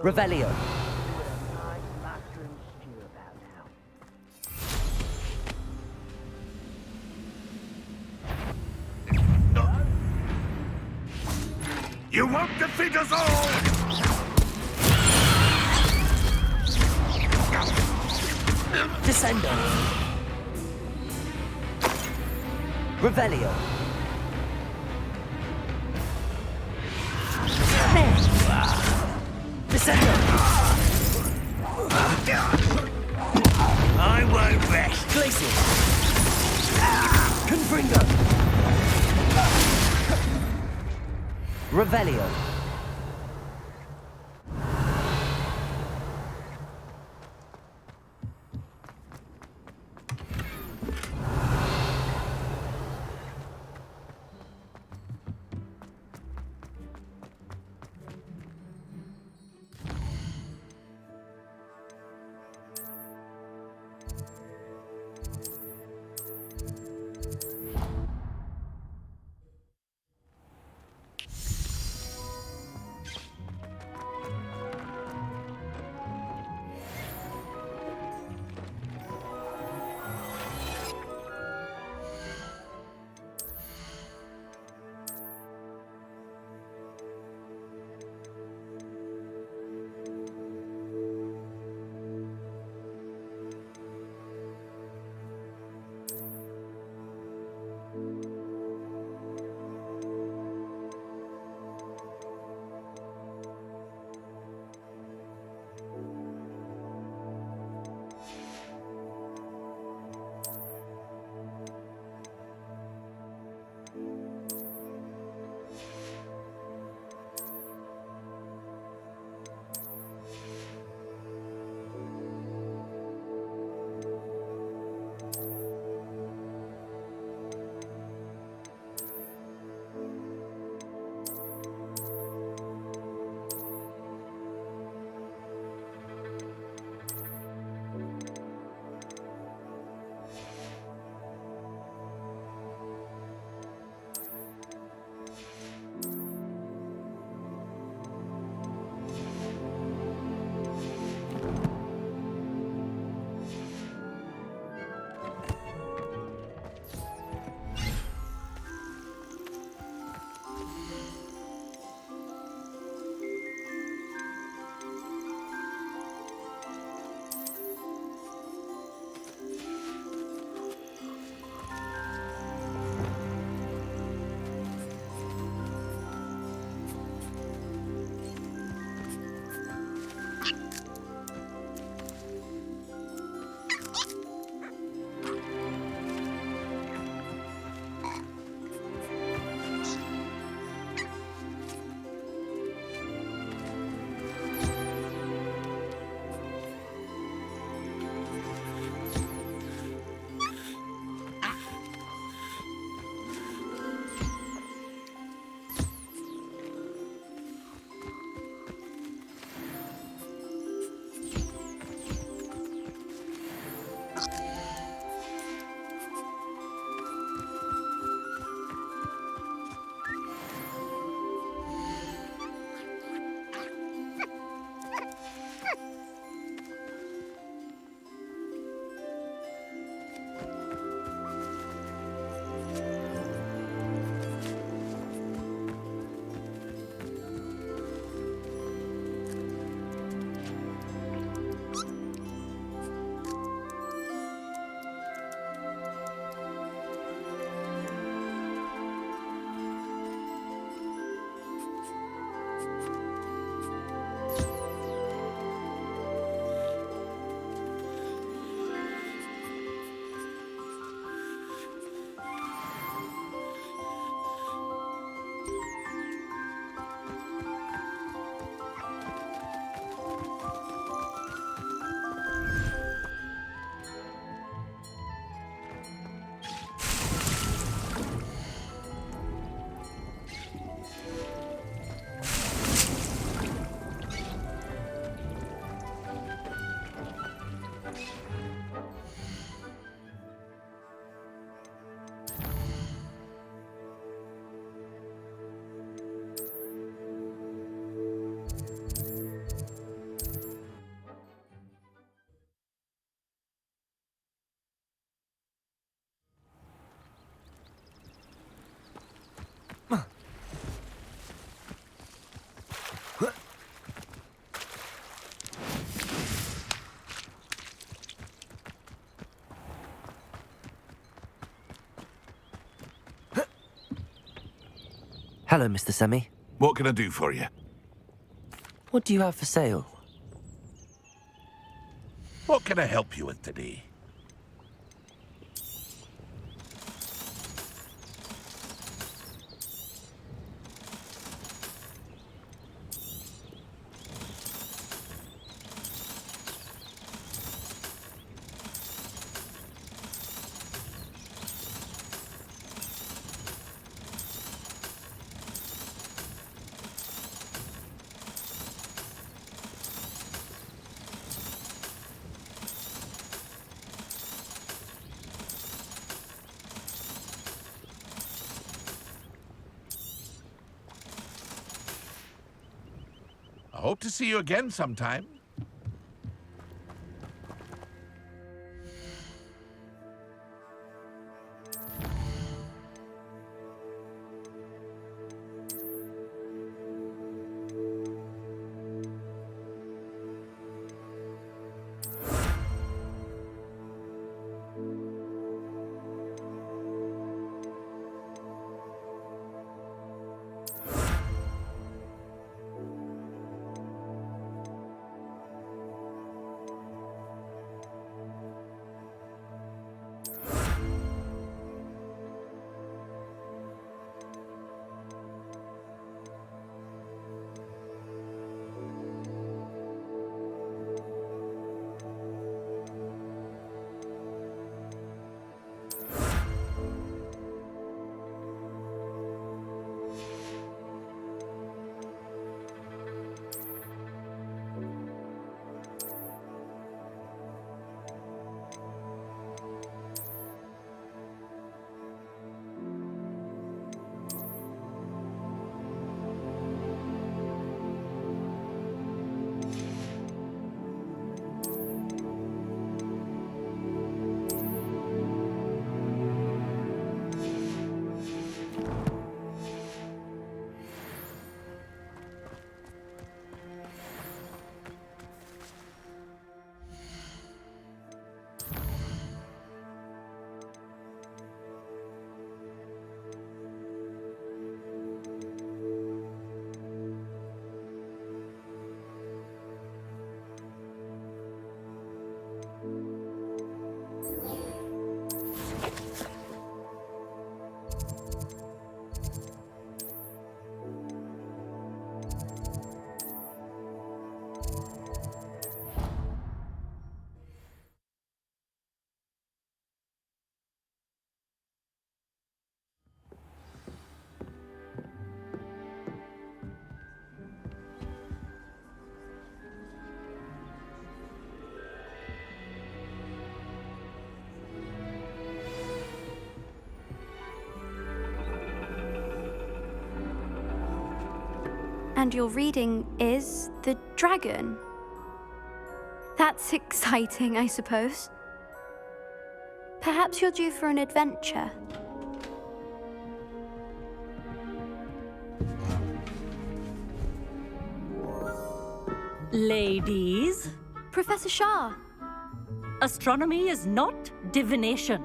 Revelio. You won't defeat us all! Descendo. Revelio. Descendo. I won't rest. Glacial. Confringo. Revelio. Hello, Mr. Semi. What can I do for you? What do you have for sale? What can I help you with today? I hope to see you again sometime. And your reading is The Dragon. That's exciting, I suppose. Perhaps you're due for an adventure. Ladies, Professor Shah. astronomy is not divination.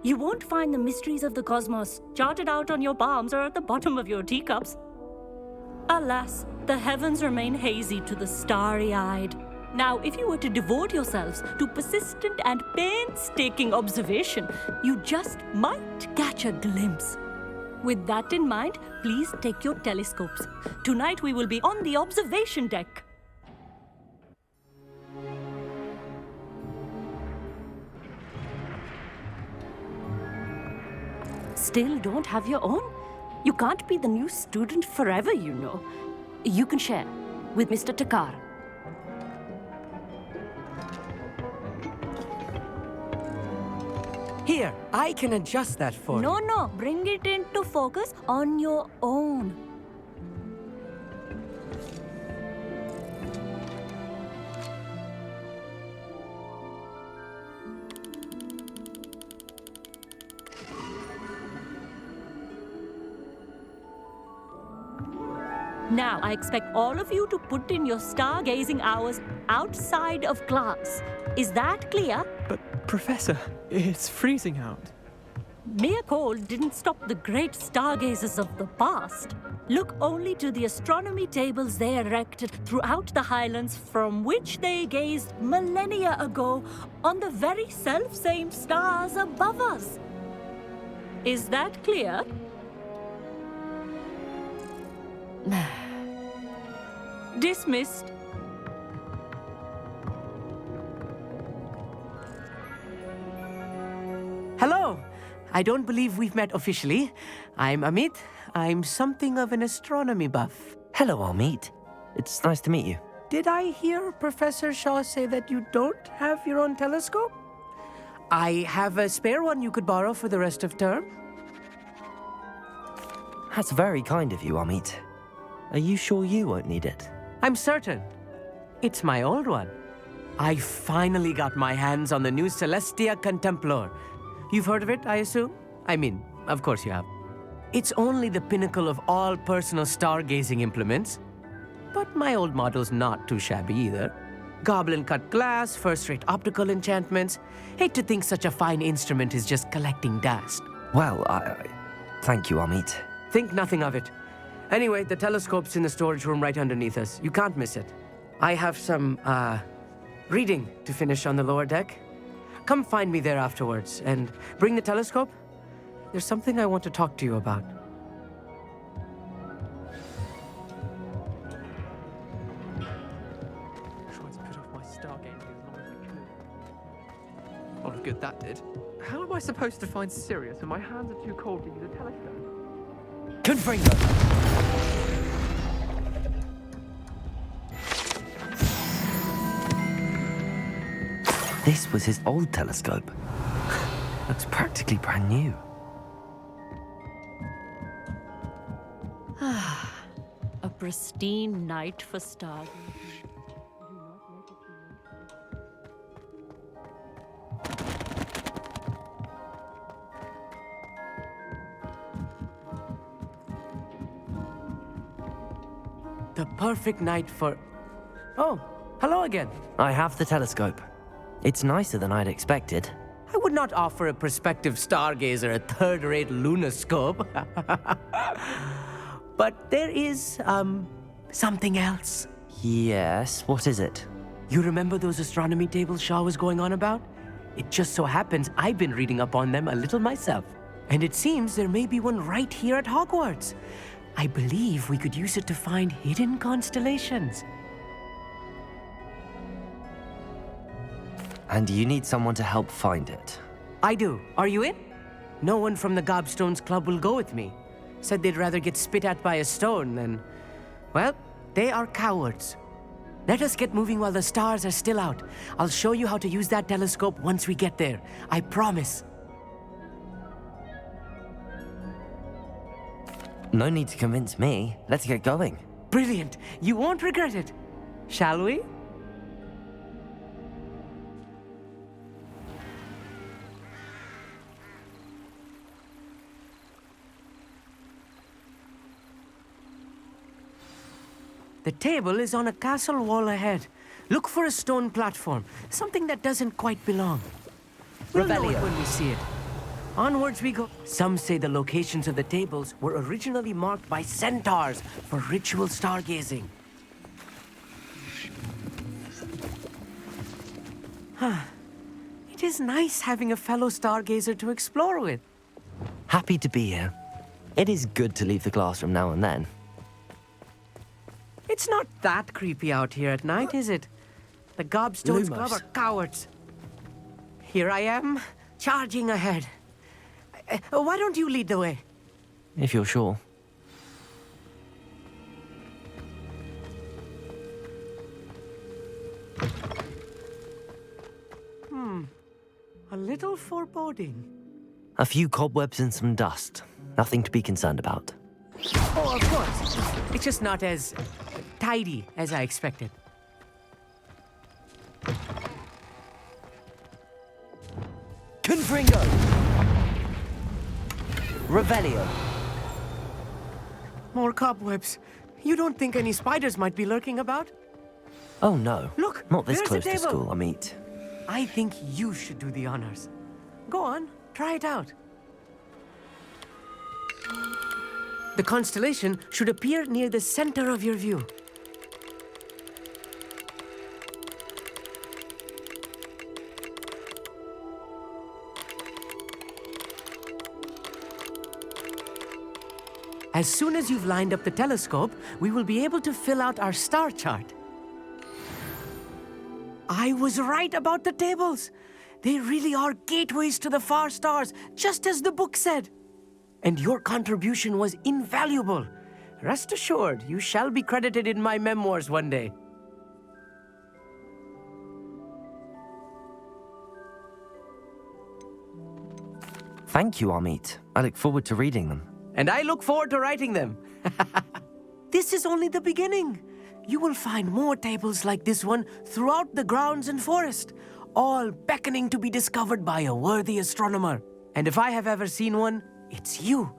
You won't find the mysteries of the cosmos charted out on your palms or at the bottom of your teacups. Alas, the heavens remain hazy to the starry-eyed. Now, if you were to devote yourselves to persistent and painstaking observation, you just might catch a glimpse. With that in mind, please take your telescopes. Tonight we will be on the observation deck. Still don't have your own? You can't be the new student forever, you know. You can share with Mr. Takar. Here, I can adjust that for you. No, bring it into focus on your own. Now, I expect all of you to put in your stargazing hours outside of class. Is that clear? But, Professor, it's freezing out. Mere cold didn't stop the great stargazers of the past. Look only to the astronomy tables they erected throughout the Highlands, from which they gazed millennia ago on the very self-same stars above us. Is that clear? Dismissed. Hello. I don't believe we've met officially. I'm Amit. I'm something of an astronomy buff. Hello, Amit. It's nice to meet you. Did I hear Professor Shaw say that you don't have your own telescope? I have a spare one you could borrow for the rest of term. That's very kind of you, Amit. Are you sure you won't need it? I'm certain. It's my old one. I finally got my hands on the new Celestia Contemplar. You've heard of it, I assume? I mean, of course you have. It's only the pinnacle of all personal stargazing implements. But my old model's not too shabby either. Goblin-cut glass, first-rate optical enchantments. Hate to think such a fine instrument is just collecting dust. Well, thank you, Amit. Think nothing of it. Anyway, the telescope's in the storage room right underneath us. You can't miss it. I have some, reading to finish on the lower deck. Come find me there afterwards, and bring the telescope. There's something I want to talk to you about. Tried to put off my stargazing as long as I could. Lot of good that did. How am I supposed to find Sirius when my hands are too cold to use a telescope? Confringo! This was his old telescope. Looks practically brand new. A pristine night for stargazing. The perfect night for... Oh, hello again. I have the telescope. It's nicer than I'd expected. I would not offer a prospective stargazer a third-rate lunoscope. But there is, something else. Yes, what is it? You remember those astronomy tables Shaw was going on about? It just so happens I've been reading up on them a little myself. And it seems there may be one right here at Hogwarts. I believe we could use it to find hidden constellations. And you need someone to help find it. I do. Are you in? No one from the Gobstones Club will go with me. Said they'd rather get spit at by a stone than... Well, they are cowards. Let us get moving while the stars are still out. I'll show you how to use that telescope once we get there. I promise. No need to convince me. Let's get going. Brilliant. You won't regret it. Shall we? The table is on a castle wall ahead. Look for a stone platform, something that doesn't quite belong. We'll know it when we see it. Onwards we go. Some say the locations of the tables were originally marked by centaurs for ritual stargazing. It is nice having a fellow stargazer to explore with. Happy to be here. It is good to leave the classroom now and then. It's not that creepy out here at night, is it? The Gobstones Club are cowards. Here I am, charging ahead. Why don't you lead the way? If you're sure. A little foreboding. A few cobwebs and some dust. Nothing to be concerned about. Oh, of course. It's just not as tidy as I expected. Confringo! Revelio. More cobwebs. You don't think any spiders might be lurking about? Oh no. Look, not this there's close a to table. school, Amit. I think you should do the honors. Go on, try it out. The constellation should appear near the center of your view. As soon as you've lined up the telescope, we will be able to fill out our star chart. I was right about the tables. They really are gateways to the far stars, just as the book said. And your contribution was invaluable. Rest assured, you shall be credited in my memoirs one day. Thank you, Amit. I look forward to reading them. And I look forward to writing them. This is only the beginning. You will find more tables like this one throughout the grounds and forest, all beckoning to be discovered by a worthy astronomer. And if I have ever seen one, it's you.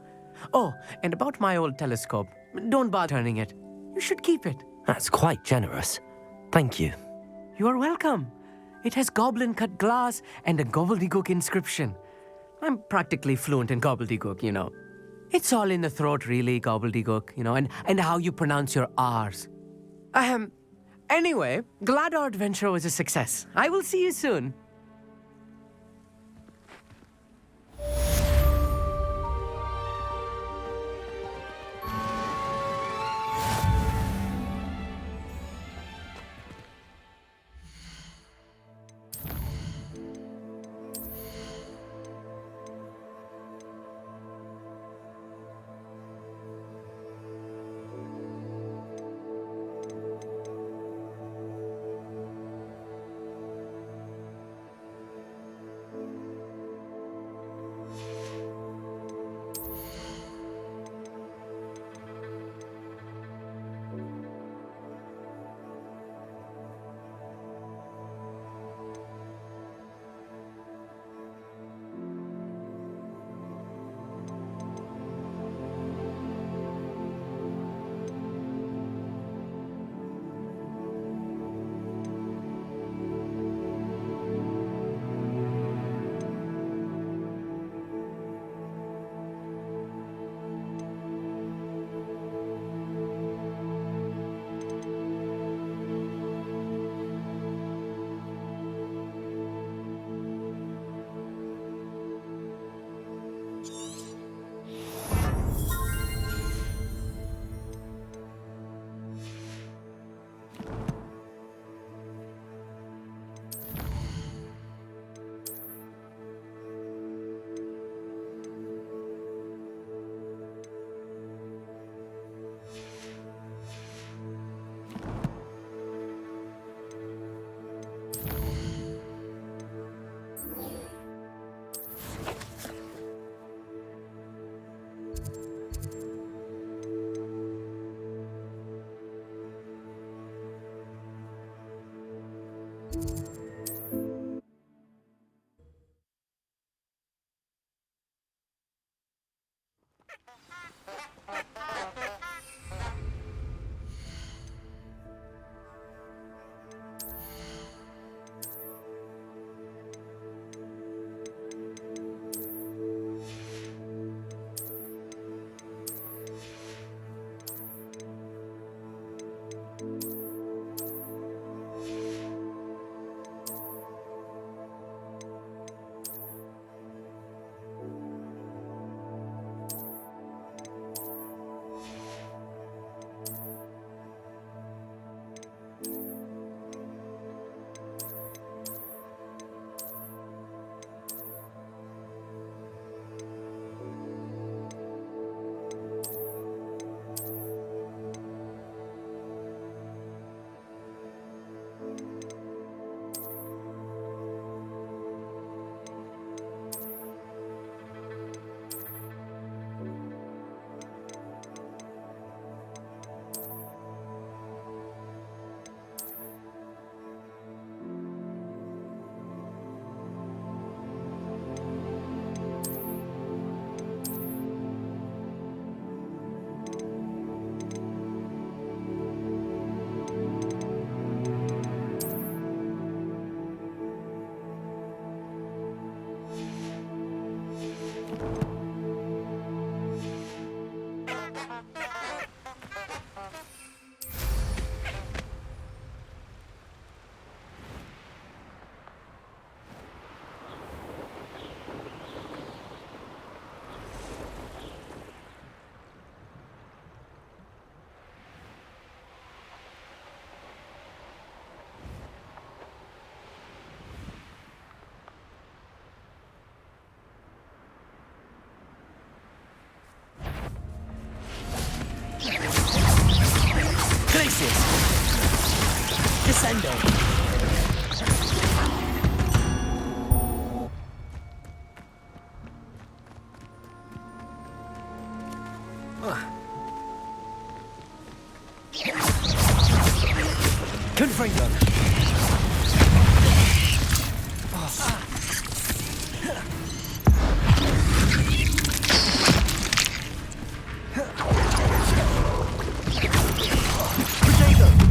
Oh, and about my old telescope, don't bother turning it. You should keep it. That's quite generous. Thank you. You are welcome. It has goblin-cut glass and a gobbledygook inscription. I'm practically fluent in gobbledygook, you know. It's all in the throat, really, gobbledygook, you know, and how you pronounce your R's. Anyway, glad our adventure was a success. I will see you soon. Descendo. Confringo.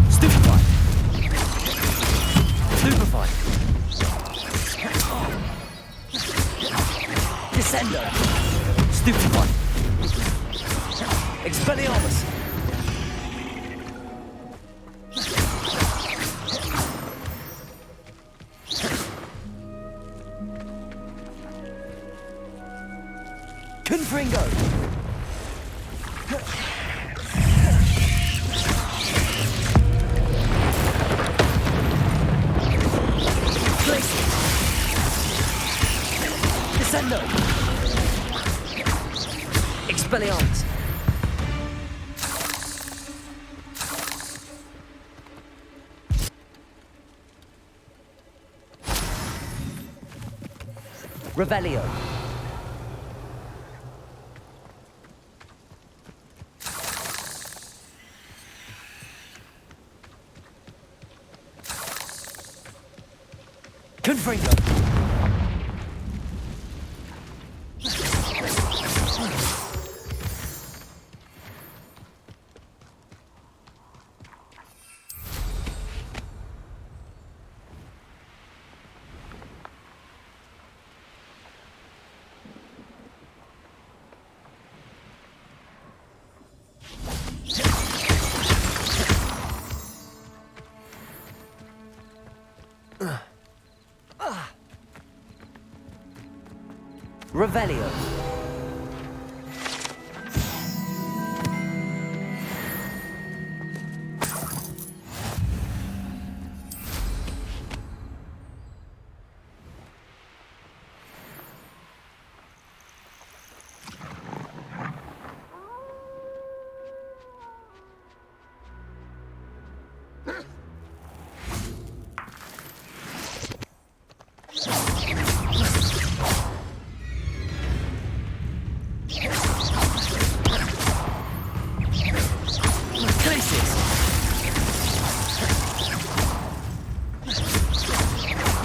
Stupefy. Stupefy. Descendo. Stupefy. Expelliarmus. Confringo. Descendo. Expelliarmus. Revelio. Confringo. Revelio.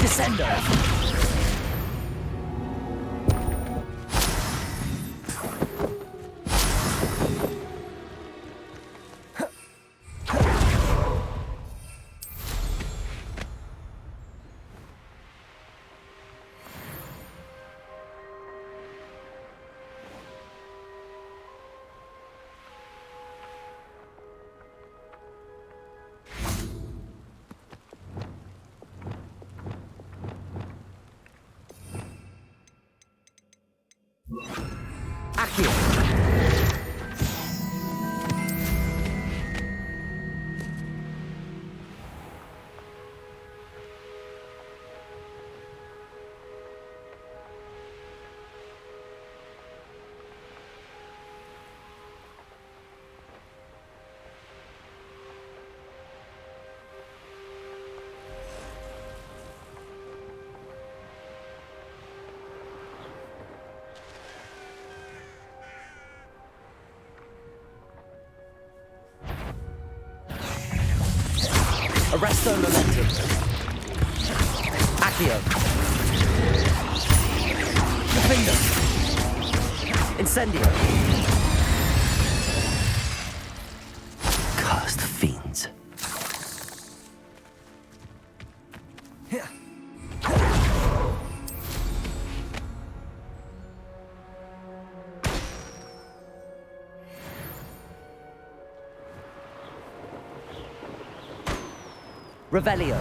Descendo. Accio. Arresto momentum. Accio. Defendo. Incendio. Cursed fiends. Revelio.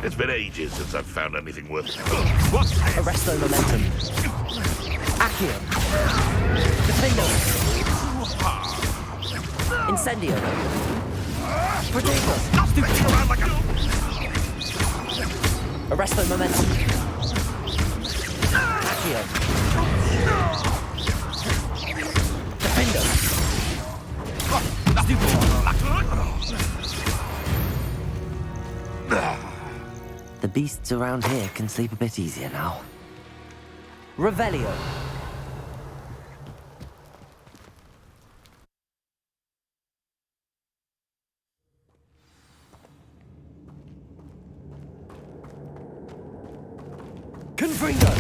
It's been ages since I've found anything worth... What? Arresto momentum. Accio. Defendo. Incendio. Potato. Spinning around like a... Arresto momentum. Accio. Defendo. The beasts around here can sleep a bit easier now. Revelio. Confringo.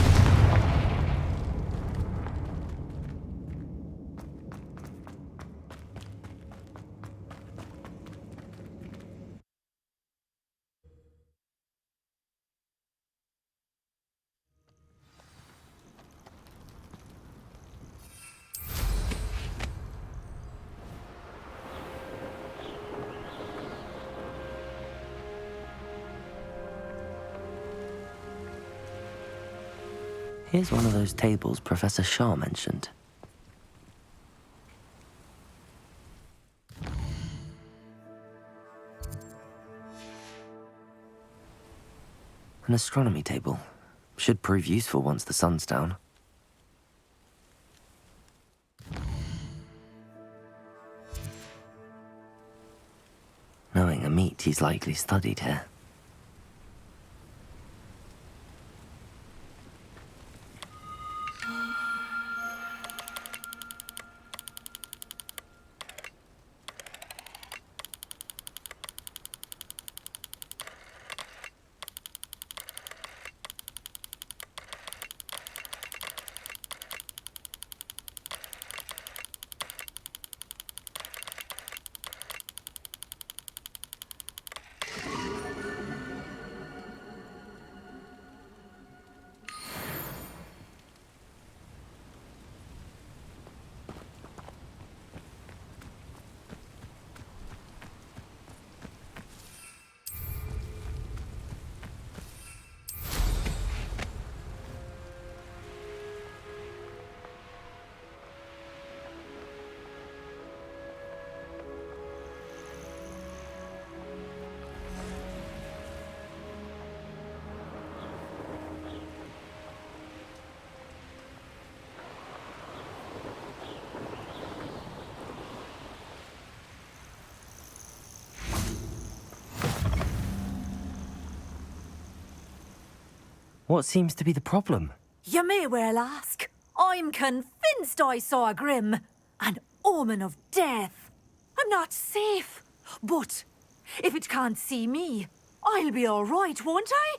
Here's one of those tables Professor Shah mentioned. An astronomy table. Should prove useful once the sun's down. Knowing a meat, he's likely studied here. What seems to be the problem? You may well ask. I'm convinced I saw a grim, an omen of death. I'm not safe, but if it can't see me, I'll be all right, won't I?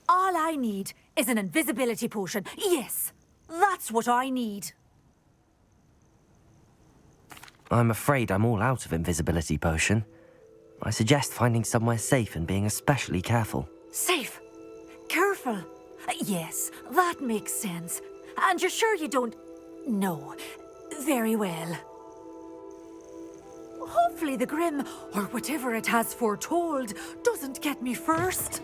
All I need is an invisibility potion. Yes, that's what I need. I'm afraid I'm all out of invisibility potion. I suggest finding somewhere safe and being especially careful. Safe? Careful? Yes, that makes sense. And you're sure you don't... No. Very well. Hopefully the Grim, or whatever it has foretold, doesn't get me first.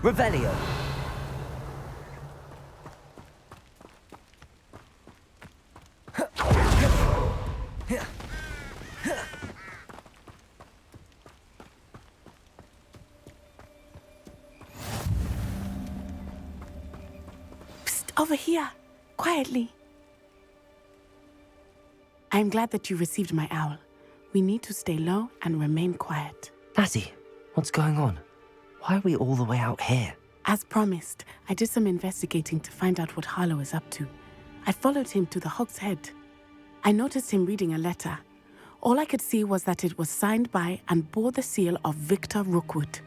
Revelio. Psst, over here. quietly. I'm glad that you received my owl. We need to stay low and remain quiet. Natty, what's going on? Why are we all the way out here? As promised, I did some investigating to find out what Harlow is up to. I followed him to the Hog's Head. I noticed him reading a letter. All I could see was that it was signed by and bore the seal of Victor Rookwood.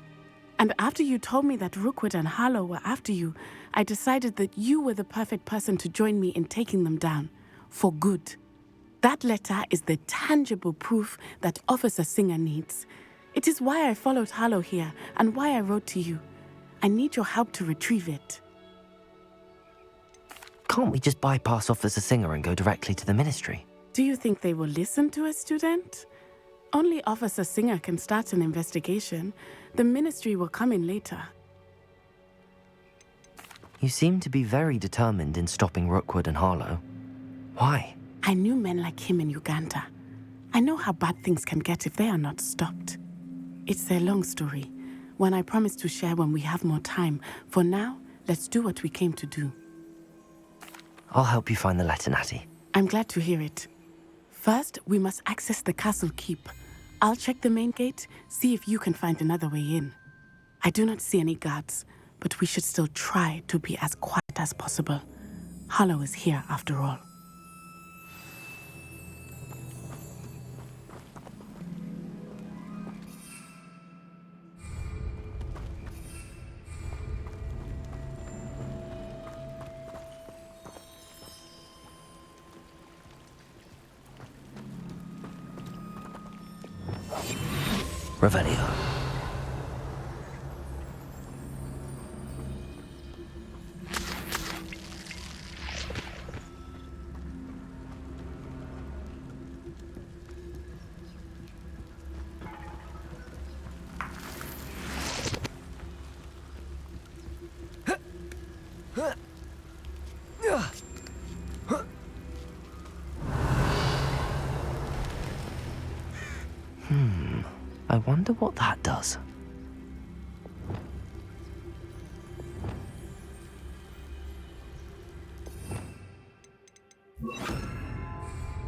And after you told me that Rookwood and Harlow were after you, I decided that you were the perfect person to join me in taking them down. For good. That letter is the tangible proof that Officer Singer needs. It is why I followed Harlow here and why I wrote to you. I need your help to retrieve it. Can't we just bypass Officer Singer and go directly to the ministry? Do you think they will listen to a student? Only Officer Singer can start an investigation. The ministry will come in later. You seem to be very determined in stopping Rookwood and Harlow. Why? I knew men like him in Uganda. I know how bad things can get if they are not stopped. It's a long story, one I promise to share when we have more time. For now, let's do what we came to do. I'll help you find the letter, Natty. I'm glad to hear it. First, we must access the castle keep. I'll check the main gate, see if you can find another way in. I do not see any guards, but we should still try to be as quiet as possible. Harlow is here after all. Revelio. I wonder what that does.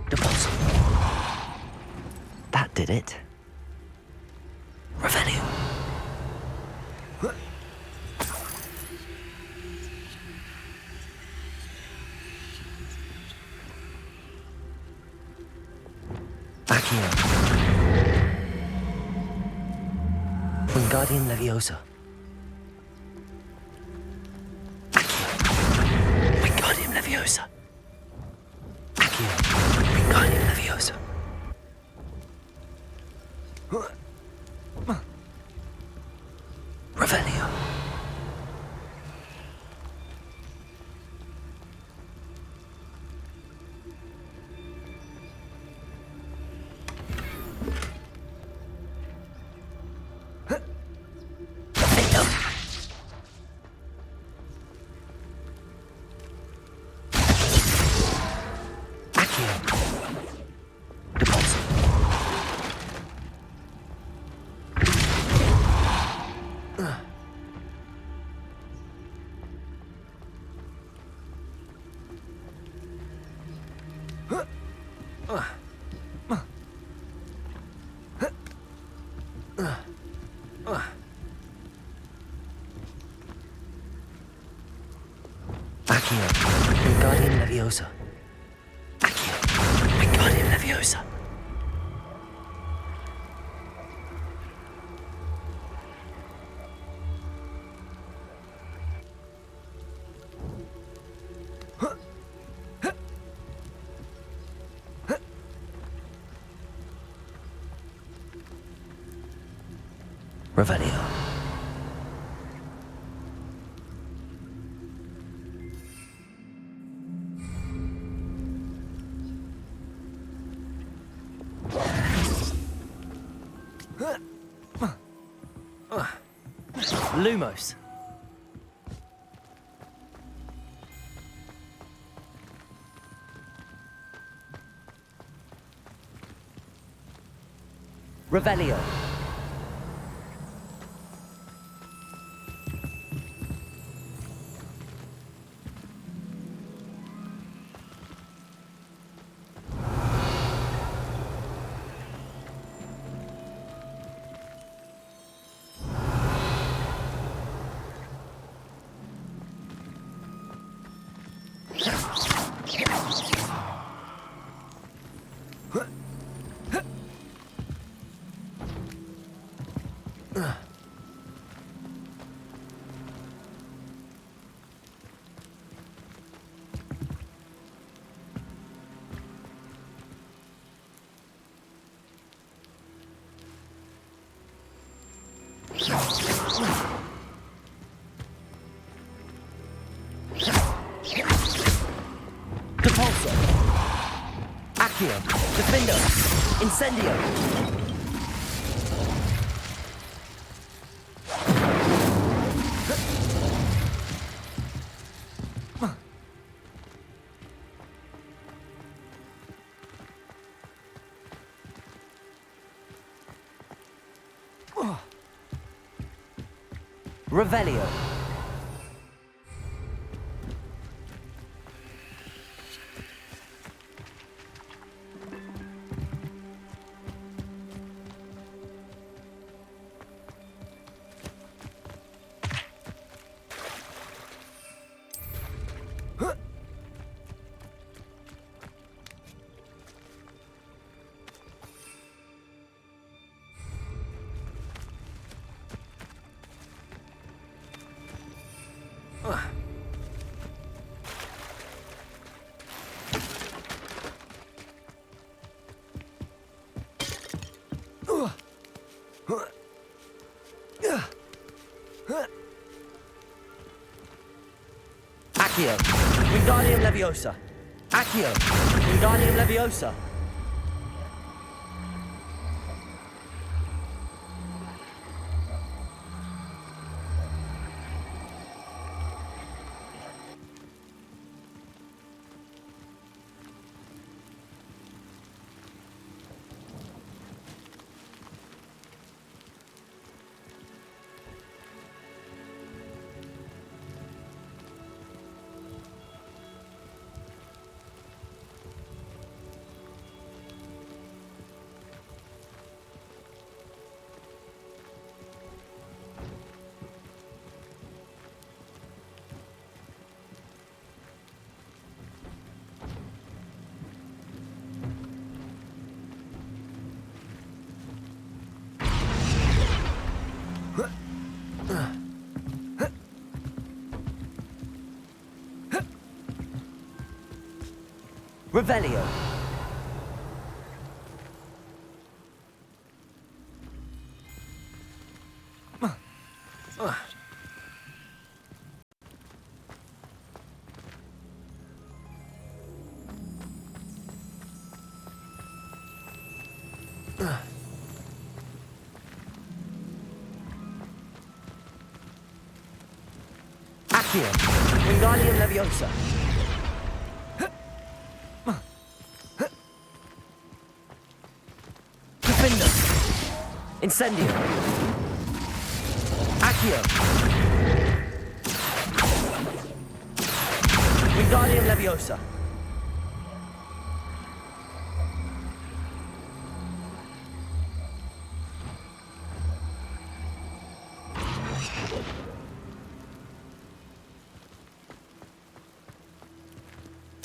Deposit. That did it. Revenue. Back here. Wingardium Leviosa. Accio. Wingardium Leviosa. Accio. Wingardium Leviosa. Revelio. Accio. Wingardium Leviosa. Accio. Wingardium Leviosa. Revelio. Lumos. Revelio. repulsor. Accio. Defendo. Incendio. Revelio. Accio. Wingardium Leviosa. Accio. Wingardium Leviosa. Revelio. Accio. Wingardium Leviosa. Incendio. Accio. Wingardium Leviosa.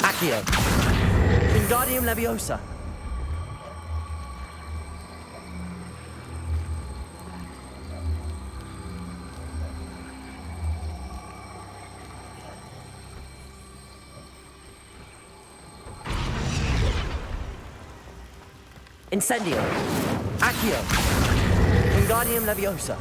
Accio. Wingardium Leviosa. Incendio. Accio. Wingardium Leviosa.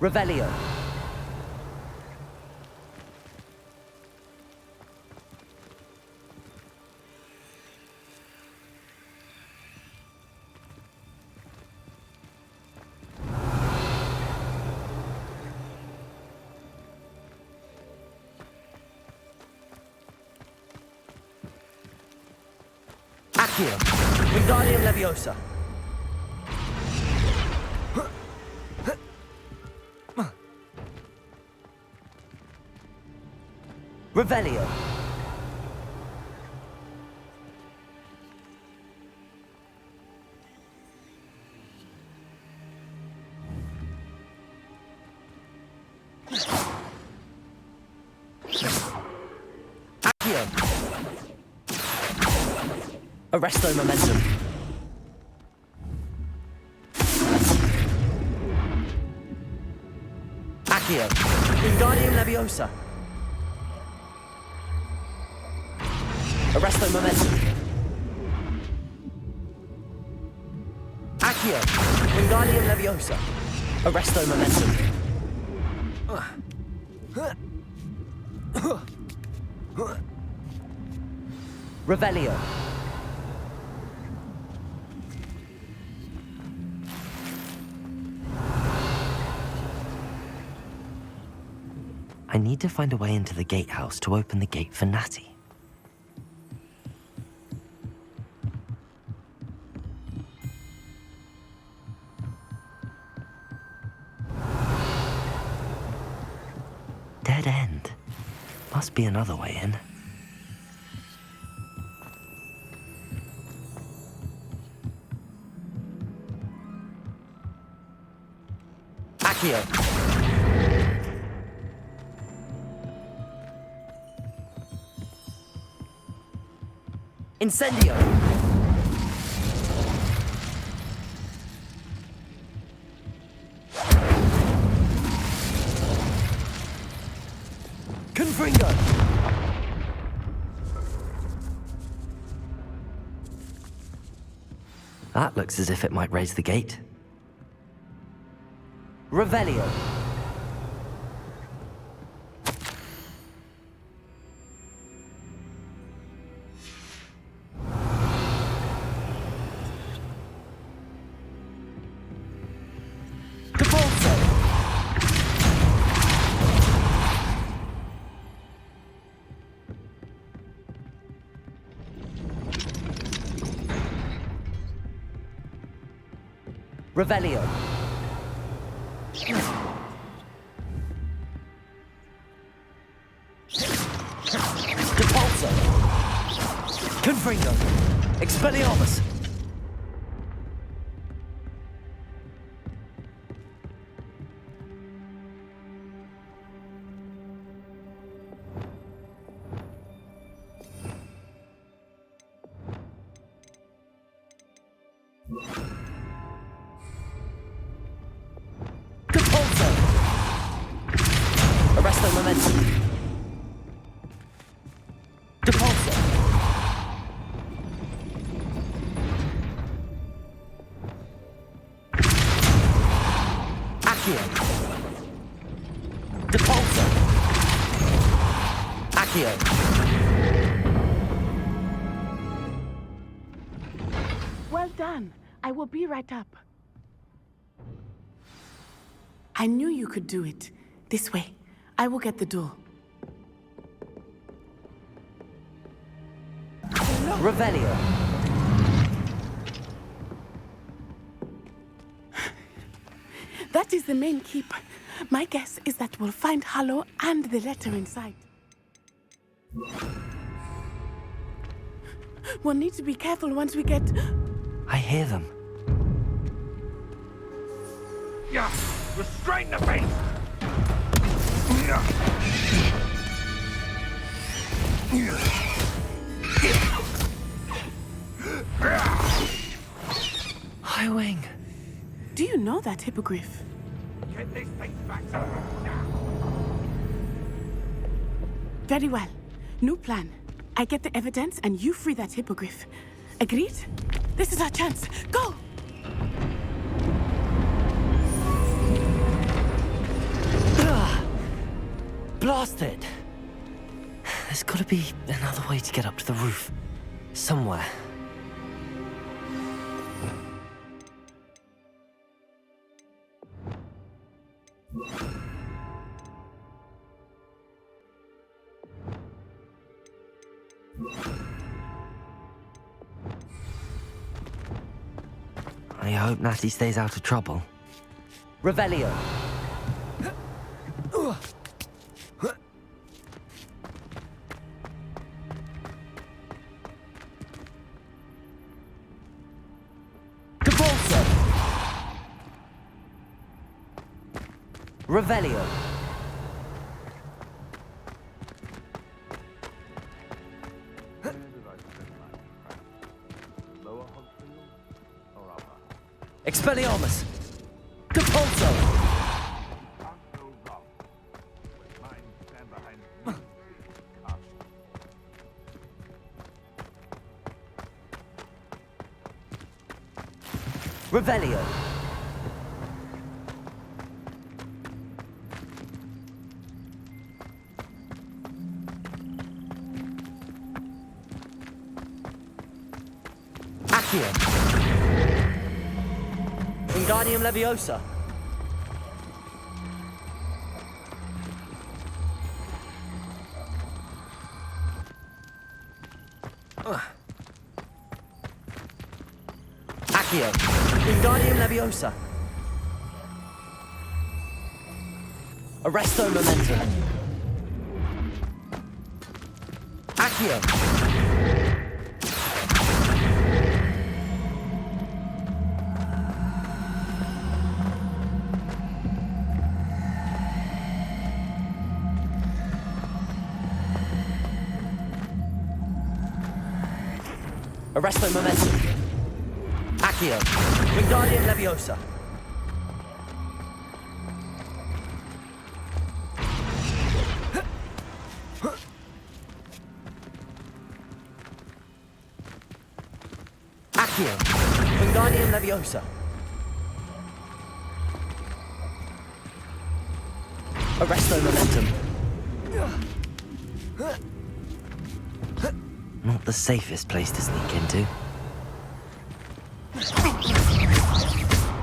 Revelio. Accio. Wingardium Leviosa. Revelio. Accio. Arresto momentum. Accio. Wingardium Leviosa. Arresto Momentum. Accio. Wingardium Leviosa. Arresto Momentum. Revelio. I need to find a way into the gatehouse to open the gate for Natty. Dead end. Must be another way in. Accio. Incendio. Confringo. That looks as if it might raise the gate. Revelio. Revelio. Depulso. Confringo. Expelliarmus. Arresto Momentum. Depulso. Accio. Depulso. Accio. Well done. I will be right up. I knew you could do it. This way. I will get the door. Revelio. That is the main keep. My guess is that we'll find Harlow and the letter inside. We'll need to be careful once we get... I hear them. Yeah, restrain the beast! High Wing. Do you know that hippogriff? Get this thing back. Very well. New plan. I get the evidence and you free that hippogriff. Agreed? This is our chance. Go! Blasted! There's gotta be another way to get up to the roof. Somewhere. I hope Natty stays out of trouble. Revelio. Revelio. Expelliarmus. Depulso. Revelio. Accio. Wingardium Leviosa. Accio. Wingardium Leviosa. Arresto Momentum. Accio. Arresto Momentum. Accio. Wingardium Leviosa. Accio. Wingardium Leviosa. Arresto Momentum. Not the safest place to sneak into.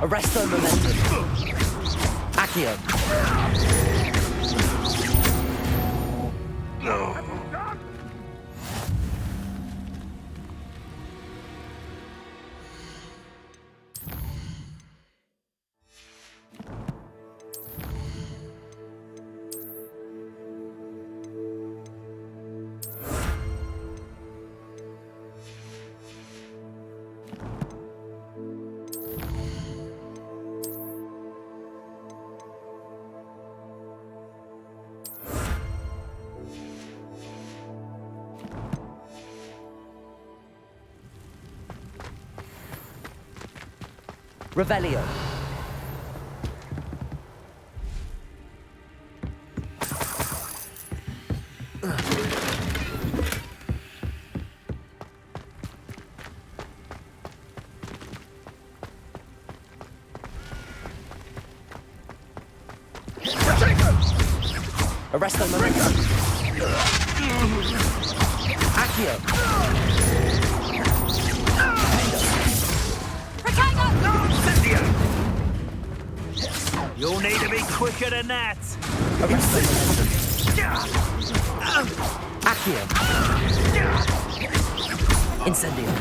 Arresto Momentum. Accio. Revelio. Arresto Momentum. Accio. You'll need to be quicker than that. Arresto Momentum. Accio. Incendio.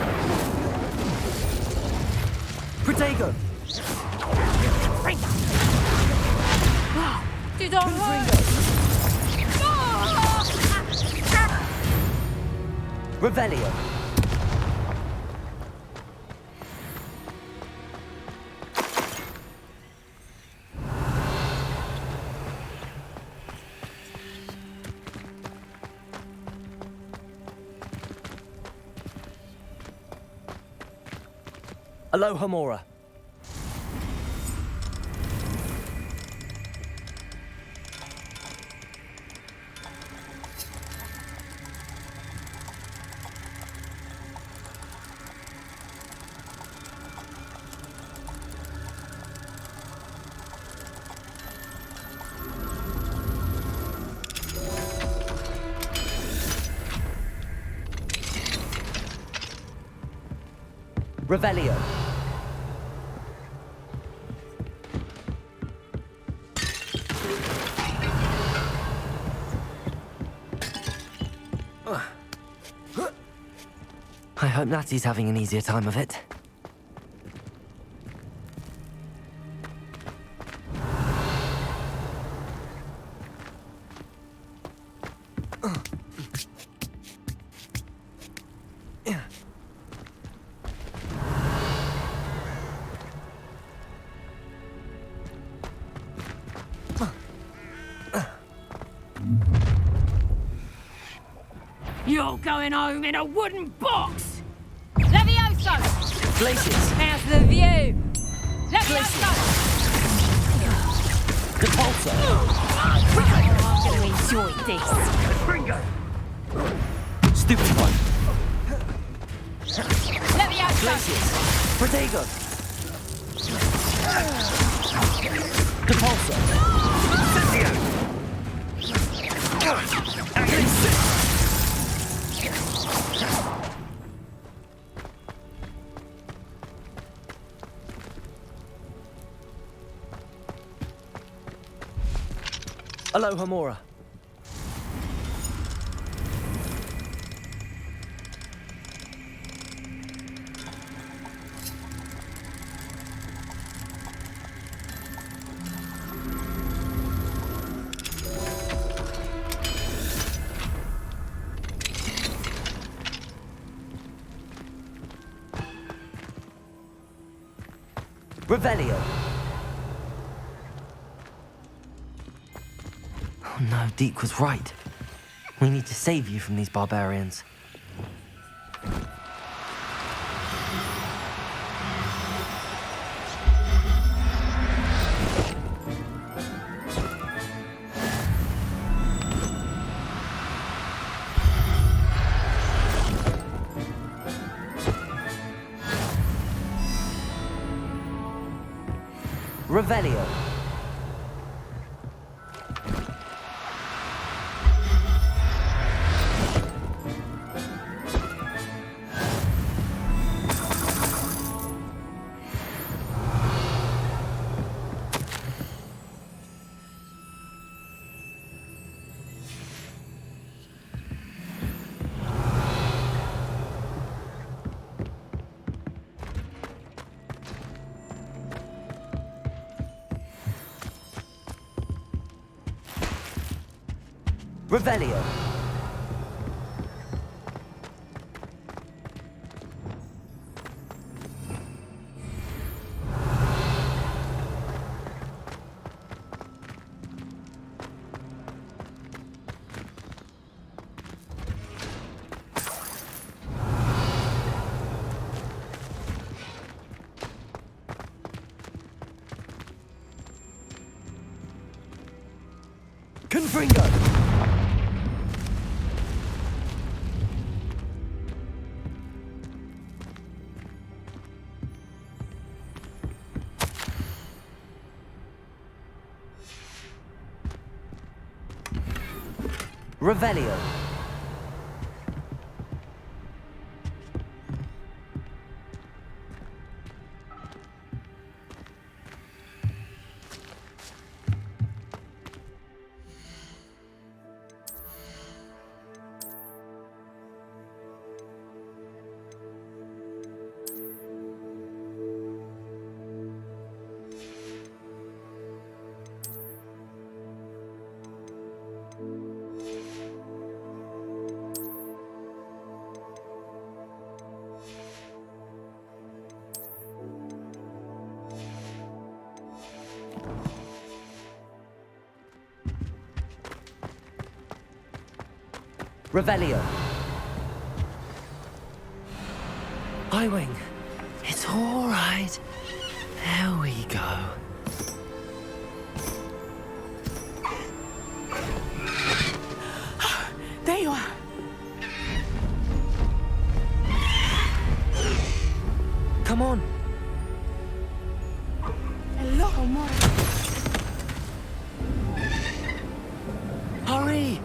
Protego. Did I Revelio. Alohomora. Revelio. I hope Natty's having an easier time of it. You're going home in a wooden box! Levioso! Glaciers! How's the view? Levioso! Depulso! I'm going to enjoy this. Ringo! Stupid one! Levioso! Glaciers! Protego! Aloha Mora. Revelio. Oh no, Deke was right. We need to save you from these barbarians. Revelio. Revelio. Confringo. Revelio. Revelio. I-Wing. It's all right. There we go. There you are. Come on. Hello, Mora. Hurry.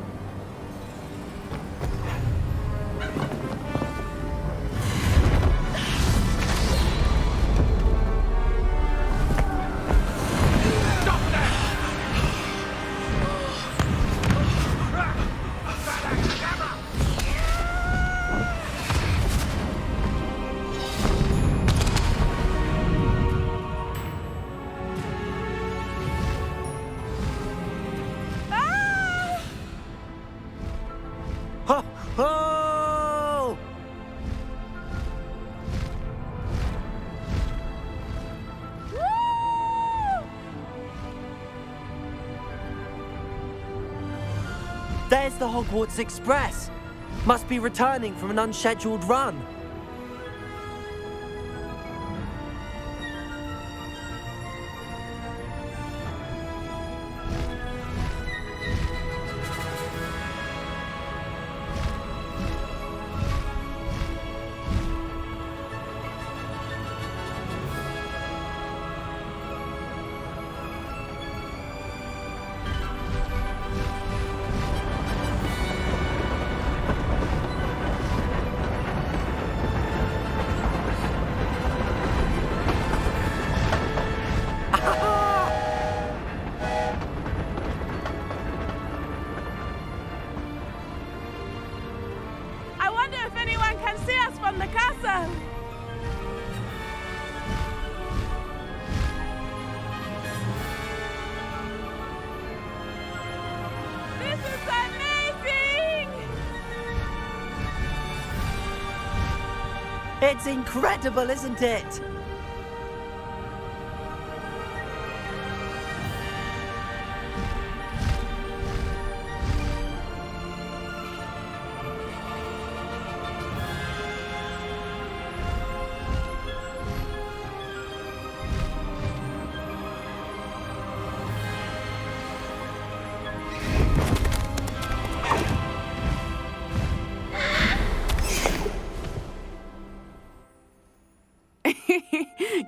Oh! There's the Hogwarts Express. Must be returning from an unscheduled run. It's incredible, isn't it?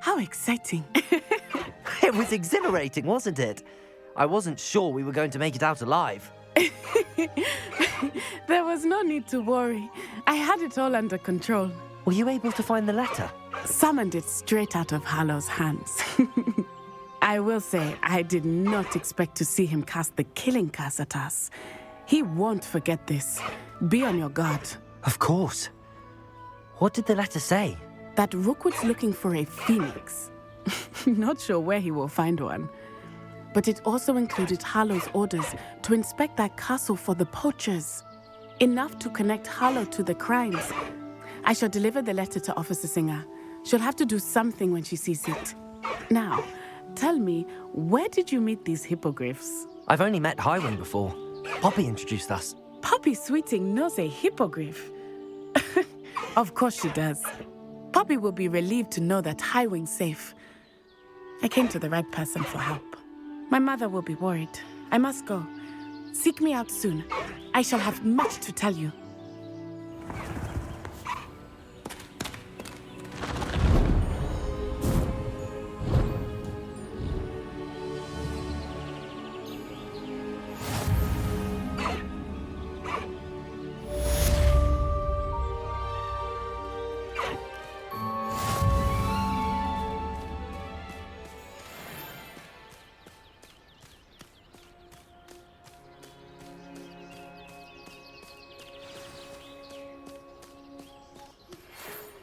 How exciting. It was exhilarating, wasn't it? I wasn't sure we were going to make it out alive. There was no need to worry. I had it all under control. Were you able to find the letter? Summoned it straight out of Hallow's hands. I will say, I did not expect to see him cast the killing curse at us. He won't forget this. Be on your guard. Of course. What did the letter say? That Rookwood's looking for a phoenix. Not sure where he will find one. But it also included Hallow's orders to inspect that castle for the poachers. Enough to connect Hallow to the crimes. I shall deliver the letter to Officer Singer. She'll have to do something when she sees it. Now, tell me, where did you meet these hippogriffs? I've only met Highwing before. Poppy introduced us. Poppy Sweeting knows a hippogriff. Of course she does. Poppy will be relieved to know that Highwing's safe. I came to the right person for help. My mother will be worried. I must go. Seek me out soon. I shall have much to tell you.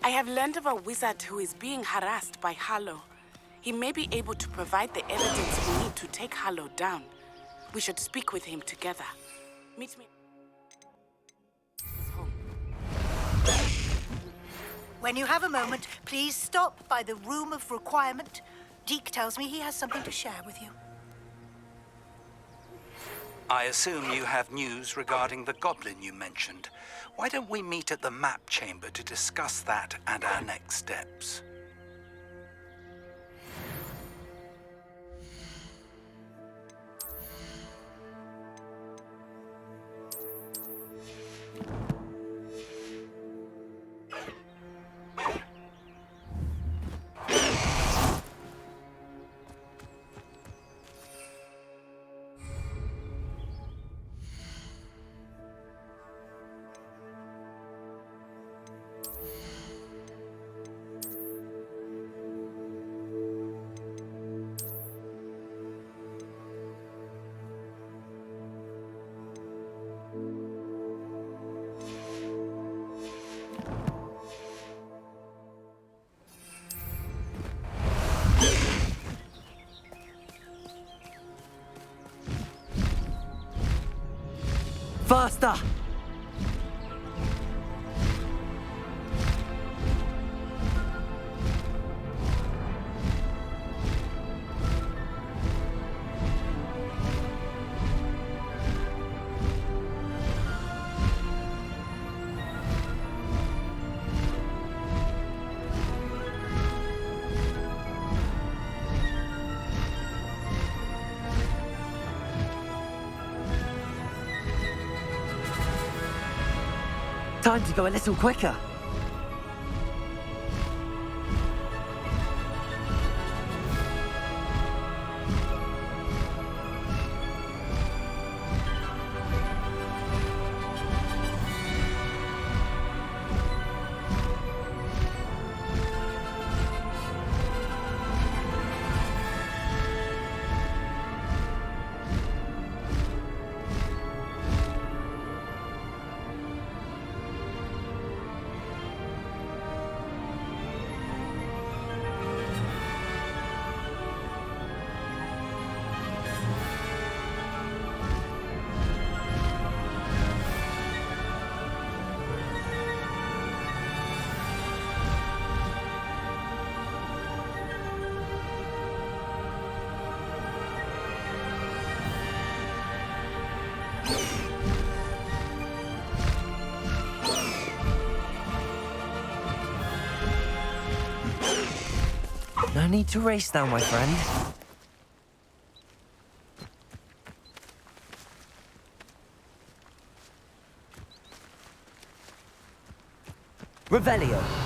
I have learned of a wizard who is being harassed by Hallow. He may be able to provide the evidence we need to take Hallow down. We should speak with him together. Meet me. When you have a moment, please stop by the Room of Requirement. Deke tells me he has something to share with you. I assume you have news regarding the goblin you mentioned. Why don't we meet at the map chamber to discuss that and our next steps? Faster! Time to go a little quicker. need to race now, my friend. Revelio.